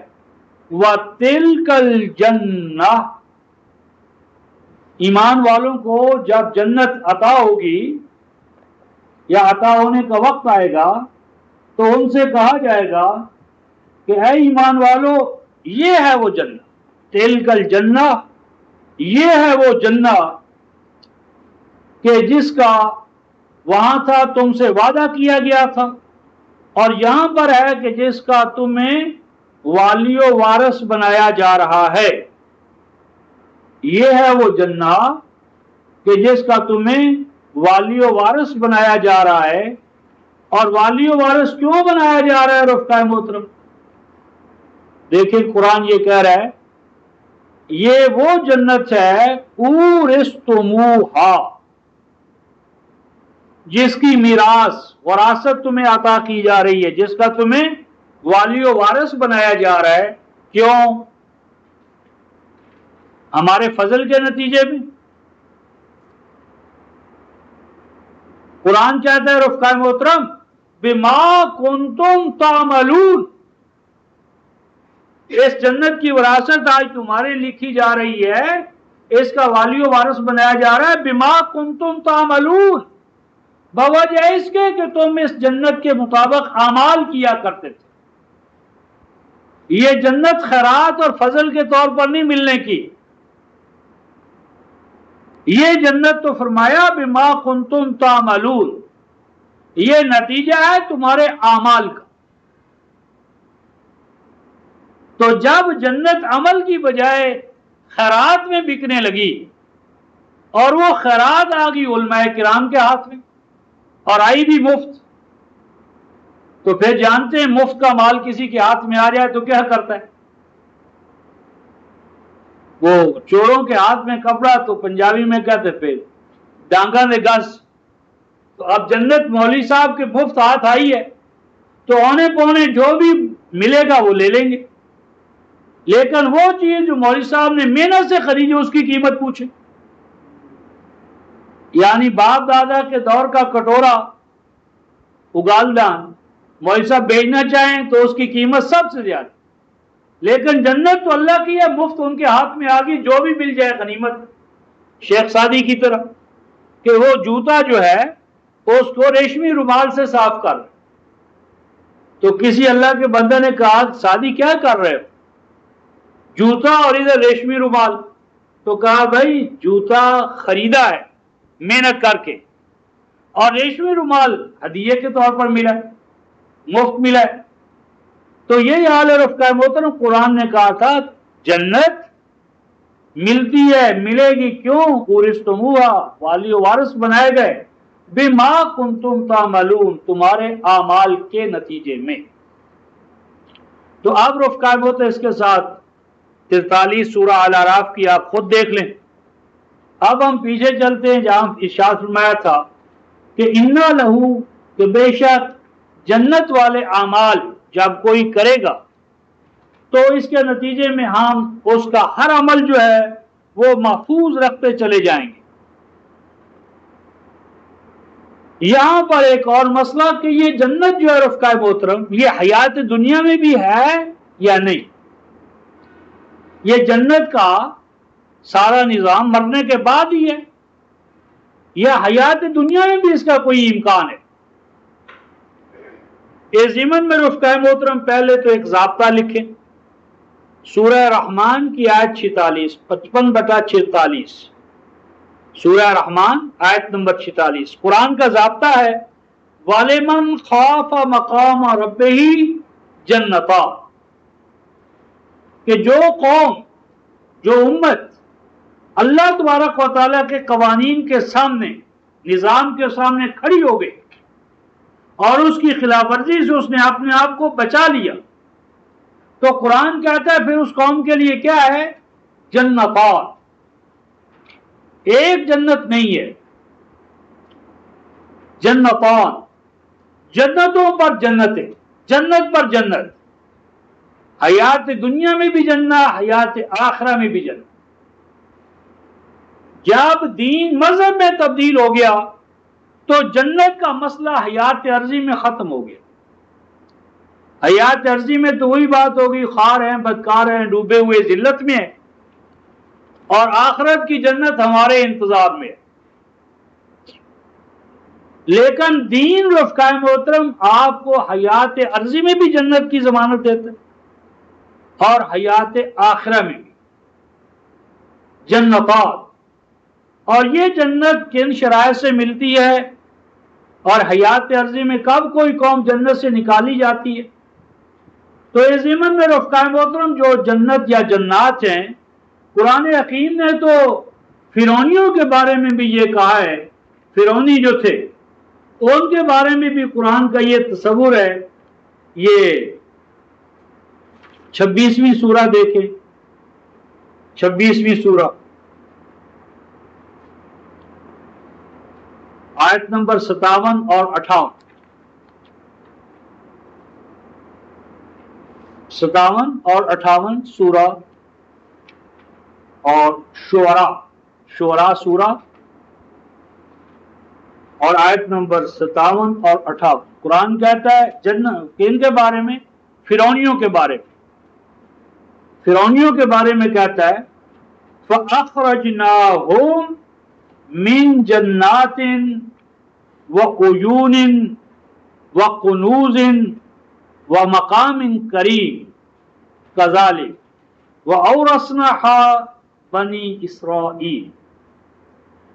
وَتِلْكَ الْجَنَّةُ، ایمان والوں کو جب جنت عطا ہوگی یا عطا ہونے کا وقت آئے گا تو ان سے کہا جائے گا کہ اے ایمان والو، یہ ہے وہ جنت، تِلْكَ الْجَنَّةُ، یہ ہے وہ جنت کہ جس کا وہاں تھا تم سے وعدہ کیا گیا تھا، اور یہاں پر ہے کہ جس کا تمہیں والی و وارث بنایا جا رہا ہے۔ یہ ہے وہ جنت کہ جس کا تمہیں والی و وارث بنایا جا رہا ہے۔ اور والی و وارث کیوں بنایا جا رہا ہے رفقائے محترم؟ دیکھیں قرآن یہ کہہ رہا ہے یہ وہ جنت ہے اورثتموہا، جس کی میراث وراثت تمہیں عطا کی جا رہی ہے، جس کا تمہیں والی و وارث بنایا جا رہا ہے۔ کیوں؟ ہمارے فضل کے نتیجے میں۔ قرآن چاہتا ہے رفقائے محترم بما کنتم تعملون، اس جنت کی وراثت آج تمہارے لکھی جا رہی ہے، اس کا والی و وارث بنایا جا رہا ہے بما کنتم تعملون، بوجہ اس کے کہ تم اس جنت کے مطابق اعمال کیا کرتے تھے۔ یہ جنت خیرات اور فضل کے طور پر نہیں ملنے کی، یہ جنت تو فرمایا بما کنتم تعملون، یہ نتیجہ ہے تمہارے اعمال کا۔ تو جب جنت عمل کی بجائے خیرات میں بکنے لگی اور وہ خیرات آ گئی علماء کرام کے ہاتھ میں اور آئی بھی مفت، تو پھر جانتے ہیں مفت کا مال کسی کے ہاتھ میں آ جائے تو کیا کرتا ہے؟ وہ چوروں کے ہاتھ میں کپڑا تو پنجابی میں کہتے پھر ڈانگا نے گس۔ تو اب جنت مولوی صاحب کے مفت ہاتھ آئی ہے تو اونے پونے جو بھی ملے گا وہ لے لیں گے، لیکن وہ چیز جو مولوی صاحب نے محنت سے خریدی اس کی قیمت پوچھے۔ یعنی باپ دادا کے دور کا کٹورا اگال دان مولوی صاحب بیچنا چاہیں تو اس کی قیمت سب سے زیادہ، لیکن جنت تو اللہ کی ہے، مفت ان کے ہاتھ میں آگی، جو بھی مل جائے غنیمت۔ شیخ سعدی کی طرح کہ وہ جوتا جو ہے اس کو ریشمی رومال سے صاف کر، تو کسی اللہ کے بندے نے کہا سعدی کیا کر رہے ہو؟ جوتا اور ادھر ریشمی رومال۔ تو کہا بھائی جوتا خریدا ہے محنت کر کے، اور ریشمی رومال ہدیے کے طور پر ملا ہے، مفت ملا ہے۔ تو یہی حال ہے رفقائے محترم، قرآن نے کہا تھا جنت ملتی ہے، ملے گی کیوں؟ اورثتموہا، والی و وارث بنائے گئے، بما کنتم تعملون، تمہارے اعمال کے نتیجے میں۔ تو اب رفقائے محترم اس کے ساتھ 43 سورہ الاعراف کی آپ خود دیکھ لیں۔ اب ہم پیچھے چلتے ہیں جہاں ارشاد فرمایا تھا کہ انا لہو، کہ بے شک جنت والے اعمال جب کوئی کرے گا تو اس کے نتیجے میں ہم اس کا ہر عمل جو ہے وہ محفوظ رکھتے چلے جائیں گے۔ یہاں پر ایک اور مسئلہ کہ یہ جنت جو ہے رفقائے محترم یہ حیات دنیا میں بھی ہے یا نہیں؟ یہ جنت کا سارا نظام مرنے کے بعد ہی ہے، یا حیات دنیا میں بھی اس کا کوئی امکان ہے؟ اس ضمن میں رفقائے محترم پہلے تو ایک ضابطہ لکھیں، سورہ رحمان کی آیت 46 55/46، سورہ رحمان آیت نمبر 46 قرآن کا ضابطہ ہے، وَلِمَنْ خَافَ مَقَامَ رَبِّهِ جَنَّتَانِ، کہ جو قوم، جو امت اللہ تبارک و تعالیٰ کے قوانین کے سامنے، نظام کے سامنے کھڑی ہو گئی اور اس کی خلاف ورزی سے اس نے اپنے آپ کو بچا لیا، تو قرآن کہتا ہے پھر اس قوم کے لیے کیا ہے؟ جنتان، ایک جنت نہیں ہے، جنتان، جنتوں پر جنتیں، جنت پر جنت، حیات دنیا میں بھی جنت، حیات آخرہ میں بھی جنت۔ جب دین مذہب میں تبدیل ہو گیا تو جنت کا مسئلہ حیات عرضی میں ختم ہو گیا۔ حیات عرضی میں تو وہی بات ہوگی، خوار ہیں، بدکار ہیں، ڈوبے ہوئے ذلت میں ہیں، اور آخرت کی جنت ہمارے انتظار میں ہے۔ لیکن دین رفقائے محترم آپ کو حیات عرضی میں بھی جنت کی ضمانت دیتا ہے اور حیات آخرہ میں بھی جنتات۔ اور یہ جنت کن شرائط سے ملتی ہے اور حیات عرضی میں کب کوئی قوم جنت سے نکالی جاتی ہے؟ تو اس ضمن میں رفقائے محترم جو جنت یا جنات ہیں، قرآن حکیم نے تو فرعونیوں کے بارے میں بھی یہ کہا ہے، فرعونی جو تھے ان کے بارے میں بھی قرآن کا یہ تصور ہے۔ یہ 26ویں سورہ دیکھیں، 26ویں سورہ آیت نمبر 57 اور 58، 57 اور 58 سورہ اور شعراء سورہ اور آیت نمبر 57 اور 58 قرآن کہتا ہے جنت کن کے بارے میں؟ فرعونیوں کے بارے میں، فرعونیوں کے بارے میں کہتا ہے فَأَخْرَجْنَاهُمْ مِنْ جَنَّاتٍ وَعُيُونٍ وَكُنُوزٍ وَمَقَامٍ كَرِيمٍ كَذَلِكَ وَأَوْرَثْنَاهَا بَنِي إِسْرَائِيلَ۔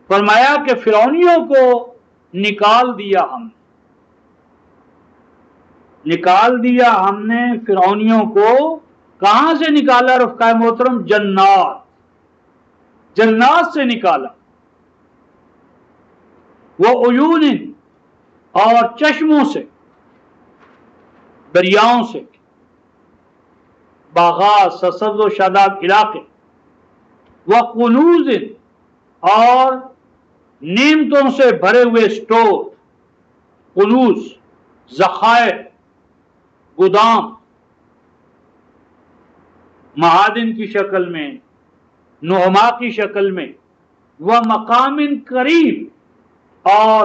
فرمایا کہ فرعونیوں کو نکال دیا ہم نے فرعونیوں کو کہاں سے نکالا رفقائے محترم؟ جنات سے نکالا، وہ عیون اور چشموں سے، دریاؤں سے، باغات سرسبز و شاداب علاقے، وہ کنوز اور نعمتوں سے بھرے ہوئے سٹور، کنوز ذخائر، گودام، معادن کی شکل میں، نعما کی شکل میں، وہ مقام کریم اور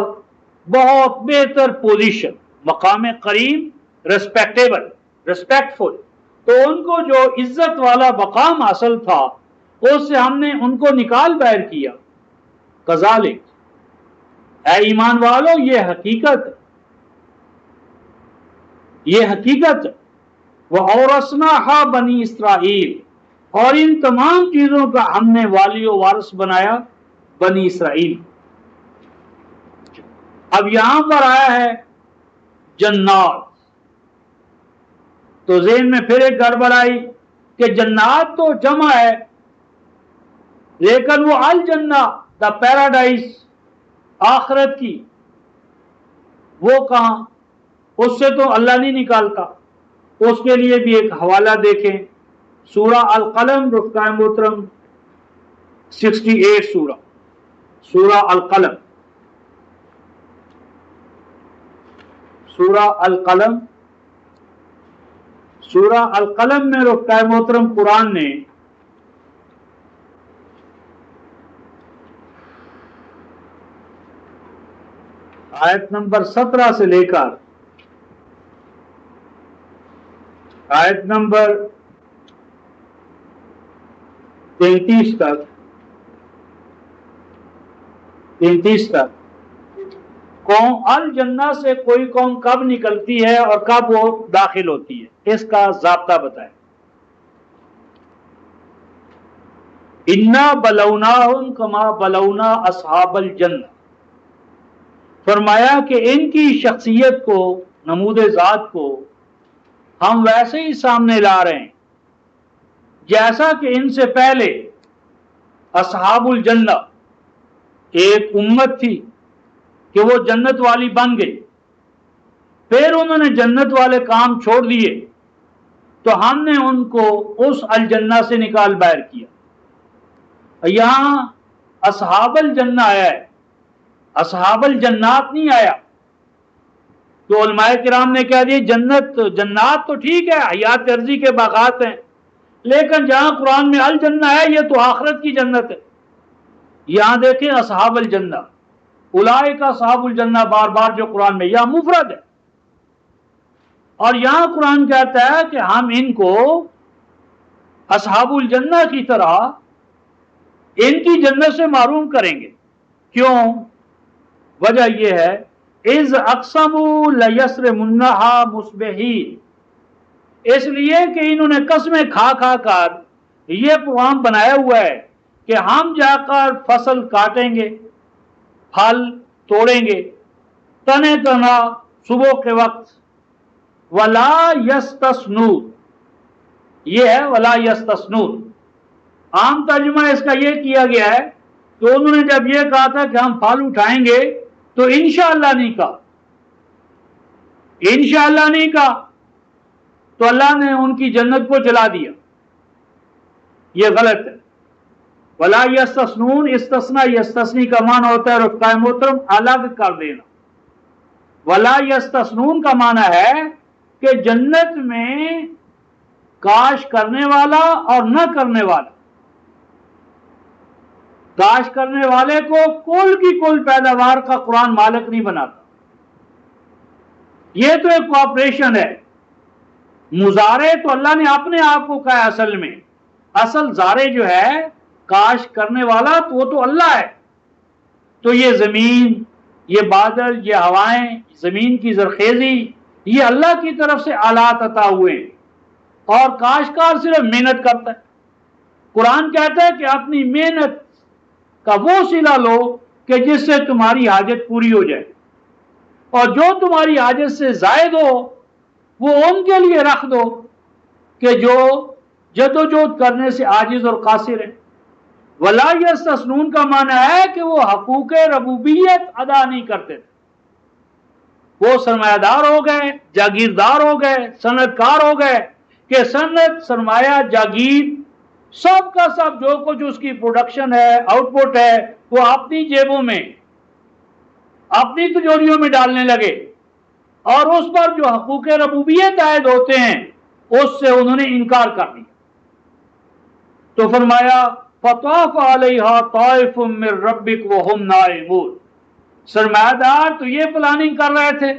بہت بہتر پوزیشن، مقام کریم ریسپیکٹیبل، ریسپیکٹفل، تو ان کو جو عزت والا مقام حاصل تھا اس سے ہم نے ان کو نکال باہر کیا۔ کذالک، اے ایمان والو یہ حقیقت، یہ حقیقت وَأَوْرَثْنَاهَا بنی اسرائیل، اور ان تمام چیزوں کا ہم نے والی و وارث بنایا بنی اسرائیل۔ اب یہاں پر آیا ہے جنات، تو ذہن میں پھر ایک گڑبڑ آئی کہ جنات تو جمع ہے، لیکن وہ الجنہ، دا پیراڈائز آخرت کی، وہ کہاں؟ اس سے تو اللہ نہیں نکالتا۔ اس کے لیے بھی ایک حوالہ دیکھیں، سورہ القلم رفقائے محترم 68 سورہ القلم، سورہ القلم میں رفقائے محترم قرآن نے آیت نمبر 17 سے لے کر آیت نمبر 33 تک 33 تک قوم الجنہ سے کوئی قوم کب نکلتی ہے اور کب وہ داخل ہوتی ہے، اس کا ضابطہ بتائیں۔ انا بلوناہم کما بلونا اصحاب الجنہ، فرمایا کہ ان کی شخصیت کو، نمود ذات کو ہم ویسے ہی سامنے لا رہے ہیں جیسا کہ ان سے پہلے اصحاب الجنہ ایک امت تھی کہ وہ جنت والی بن گئی، پھر انہوں نے جنت والے کام چھوڑ دیے تو ہم نے ان کو اس الجنہ سے نکال باہر کیا۔ یہاں اصحاب الجنہ آیا ہے، اصحاب الجنات نہیں آیا۔ تو علماء کرام نے کہہ دیا جنات تو ٹھیک ہے، حیات ارضی کے باغات ہیں، لیکن جہاں قرآن میں الجنہ ہے یہ تو آخرت کی جنت ہے۔ یہاں دیکھیں اصحاب الجنہ، اولئک اصحاب الجنہ بار بار جو قرآن میں، یہاں مفرد ہے، اور یہاں قرآن کہتا ہے کہ ہم ان کو اصحاب الجنہ کی طرح ان کی جنت سے محروم کریں گے۔ کیوں؟ وجہ یہ ہے اذ اقسموا لیصرمنھا مصبحین، اس لیے کہ انہوں نے قسمیں کھا کھا کر یہ پروگرام بنایا ہوا ہے کہ ہم جا کر فصل کاٹیں گے، پھل توڑیں گے تنے تنا صبح کے وقت۔ ولا یستثنون، یہ ہے ولا یستثنون، عام ترجمہ اس کا یہ کیا گیا ہے کہ انہوں نے جب یہ کہا تھا کہ ہم پھل اٹھائیں گے تو انشاءاللہ نہیں کہا، انشاءاللہ نہیں کہا تو اللہ نے ان کی جنت کو جلا دیا۔ یہ غلط ہے۔ ولا یستثنون، استثناء یستثنی کا معنی ہوتا ہے رفقائے محترم الگ کر دینا، ولا یستثنون کا معنی ہے کہ جنت میں کاش کرنے والا اور نہ کرنے والا، کاش کرنے والے کو کل کی کل پیداوار کا قرآن مالک نہیں بناتا۔ یہ تو ایک کوآپریشن ہے۔ مزارع تو اللہ نے اپنے آپ کو کہا، اصل میں اصل زارع جو ہے کاش کرنے والا تو وہ تو اللہ ہے۔ تو یہ زمین، یہ بادل، یہ ہوائیں، زمین کی زرخیزی، یہ اللہ کی طرف سے آلات عطا ہوئے ہیں، اور کاشتکار صرف محنت کرتا ہے۔ قرآن کہتا ہے کہ اپنی محنت کا وہ صلہ لو کہ جس سے تمہاری حاجت پوری ہو جائے، اور جو تمہاری حاجت سے زائد ہو وہ ان کے لیے رکھ دو کہ جو جدوجہد کرنے سے عاجز اور قاصر ہیں۔ ولا یستثنون کا معنی ہے کہ وہ حقوق ربوبیت ادا نہیں کرتے تھے، وہ سرمایہ دار ہو گئے، جاگیردار ہو گئے، صنعت کار ہو گئے کہ صنعت، سرمایہ، جاگیر، سب کا سب جو کچھ اس کی پروڈکشن ہے، آؤٹ پٹ ہے، وہ اپنی جیبوں میں، اپنی تجوریوں میں ڈالنے لگے، اور اس پر جو حقوق ربوبیت عائد ہوتے ہیں اس سے انہوں نے انکار کر دیا۔ تو فرمایا فطاف علیہا طائف من ربک وہم نائمون، سرمایہ دار تو یہ پلاننگ کر رہے تھے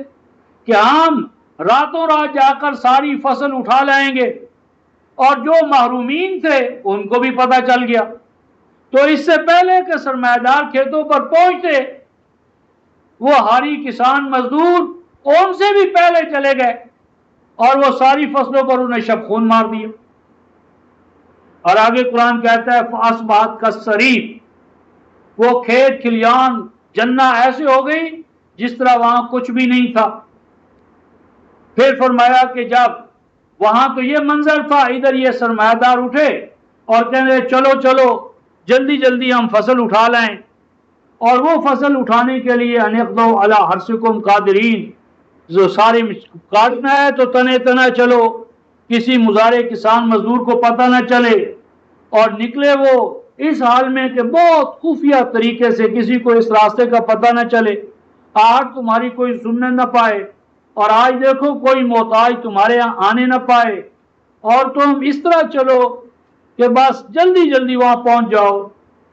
کہ ہم راتوں رات جا کر ساری فصل اٹھا لائیں گے، اور جو محرومین تھے ان کو بھی پتہ چل گیا، تو اس سے پہلے کہ سرمایہ دار کھیتوں پر پہنچتے وہ ہاری کسان مزدور ان سے بھی پہلے چلے گئے، اور وہ ساری فصلوں پر انہیں شب خون مار دیا۔ اور آگے قرآن کہتا ہے فاصبحت کالصریم، وہ کھیت کھلیان جنہ ایسے ہو گئی جس طرح وہاں کچھ بھی نہیں تھا۔ پھر فرمایا کہ جب وہاں تو یہ منظر تھا، ادھر یہ سرمایہ دار اٹھے اور کہنے چلو چلو جلدی جلدی ہم فصل اٹھا لائیں، اور وہ فصل اٹھانے کے لیے انقضوا علی حرثکم قادرین، جو سارے کاٹنا ہے تو تنے تنا چلو، کسی مزارع کسان مزدور کو پتہ نہ چلے، اور نکلے وہ اس حال میں کہ بہت خفیہ طریقے سے کسی کو اس راستے کا پتہ نہ چلے، آہٹ تمہاری کوئی سننے نہ پائے، اور آج دیکھو کوئی محتاج تمہارے یہاں آنے نہ پائے، اور تم اس طرح چلو کہ بس جلدی جلدی وہاں پہنچ جاؤ۔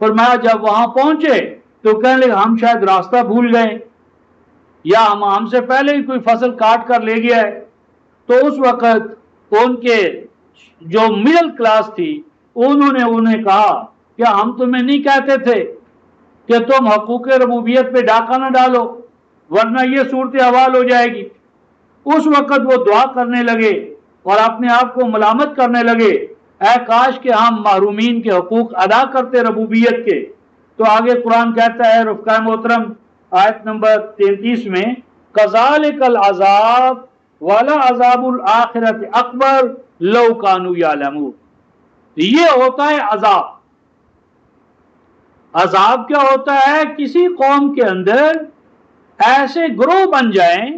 فرمایا جب وہاں پہنچے تو کہنے لگے ہم شاید راستہ بھول گئے، یا ہم سے پہلے ہی کوئی فصل کاٹ کر لے گیا ہے۔ تو اس وقت ان کے جو مڈل کلاس تھی انہوں نے انہیں کہا کہ ہم تمہیں نہیں کہتے تھے کہ تم حقوق ربوبیت پہ ڈاکہ نہ ڈالو ورنہ یہ صورت حوال ہو جائے گی۔ اس وقت وہ دعا کرنے لگے اور اپنے آپ کو ملامت کرنے لگے، اے کاش کہ ہم محرومین کے حقوق ادا کرتے ربوبیت کے۔ تو آگے قرآن کہتا ہے رفقائے محترم آیت نمبر 33 میں، کذالک العذاب ولعذاب الآخرۃ اکبر لو کانوا یعلمون۔ یہ ہوتا ہے عذاب۔ عذاب کیا ہوتا ہے؟ کسی قوم کے اندر ایسے گروہ بن جائیں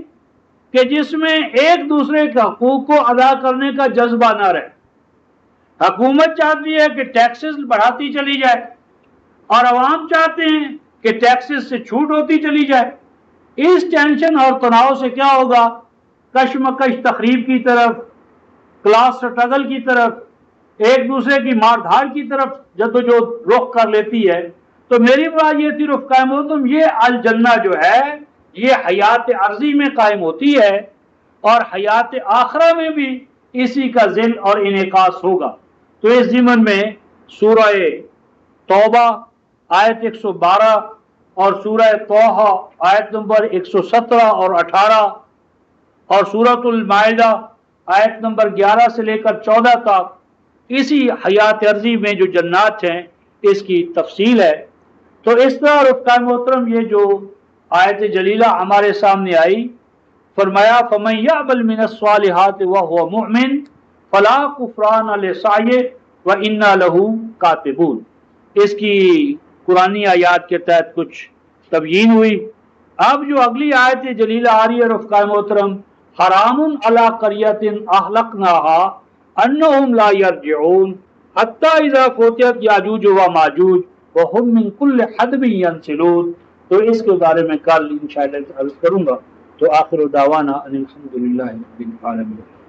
کہ جس میں ایک دوسرے کے حقوق کو ادا کرنے کا جذبہ نہ رہے۔ حکومت چاہتی ہے کہ ٹیکسز بڑھاتی چلی جائے اور عوام چاہتے ہیں کہ ٹیکسز سے چھوٹ ہوتی چلی جائے۔ اس ٹینشن اور تناؤ سے کیا ہوگا؟ کشمکش تخریب کی طرف، کلاس سٹرگل کی طرف، ایک دوسرے کی مار دھاڑ کی طرف جدوجہد رخ کر لیتی ہے۔ تو میری بات یہ تھی رفقائے محترم، یہ الجنہ جو ہے یہ حیات عرضی میں قائم ہوتی ہے اور حیات آخرہ میں بھی اسی کا ذل اور انعکاس ہوگا۔ تو اس ضمن میں سورہ توبہ آیت 112 اور سورہ طہ آیت نمبر 117 اور 18 اور سورۃ المائدہ آیت نمبر 11 سے لے کر 14 تک اسی حیات عرضی میں جو جنات ہیں اس کی تفصیل ہے۔ تو اس طرح رفقائے محترم یہ جو آیت جلیلہ ہمارے سامنے آئی، فرمایا فَمَن يَعْمَلْ مِنَ الصَّالِحَاتِ وَهُوَ مُؤْمِنٌ فَلَا كُفْرَانَ لِسَعْيِهِ وَإِنَّا لَهُ كَاتِبُونَ۔ اس کی قرآنی آیات کے تحت کچھ تبیین ہوئی۔ اب جو اگلی آیت جلیلہ آ رہی ہے رفقائے محترم، حرام علی قریۃ اہلکناها انہم لا یرجعون حتی اذا فتحت یاجوج و ماجوج وہم من کل حدب ینسلون۔ تو اس کے بارے میں کل انشاءاللہ عرض کروں گا۔ تو آخر دعوانا ان الحمد للہ رب العالمین۔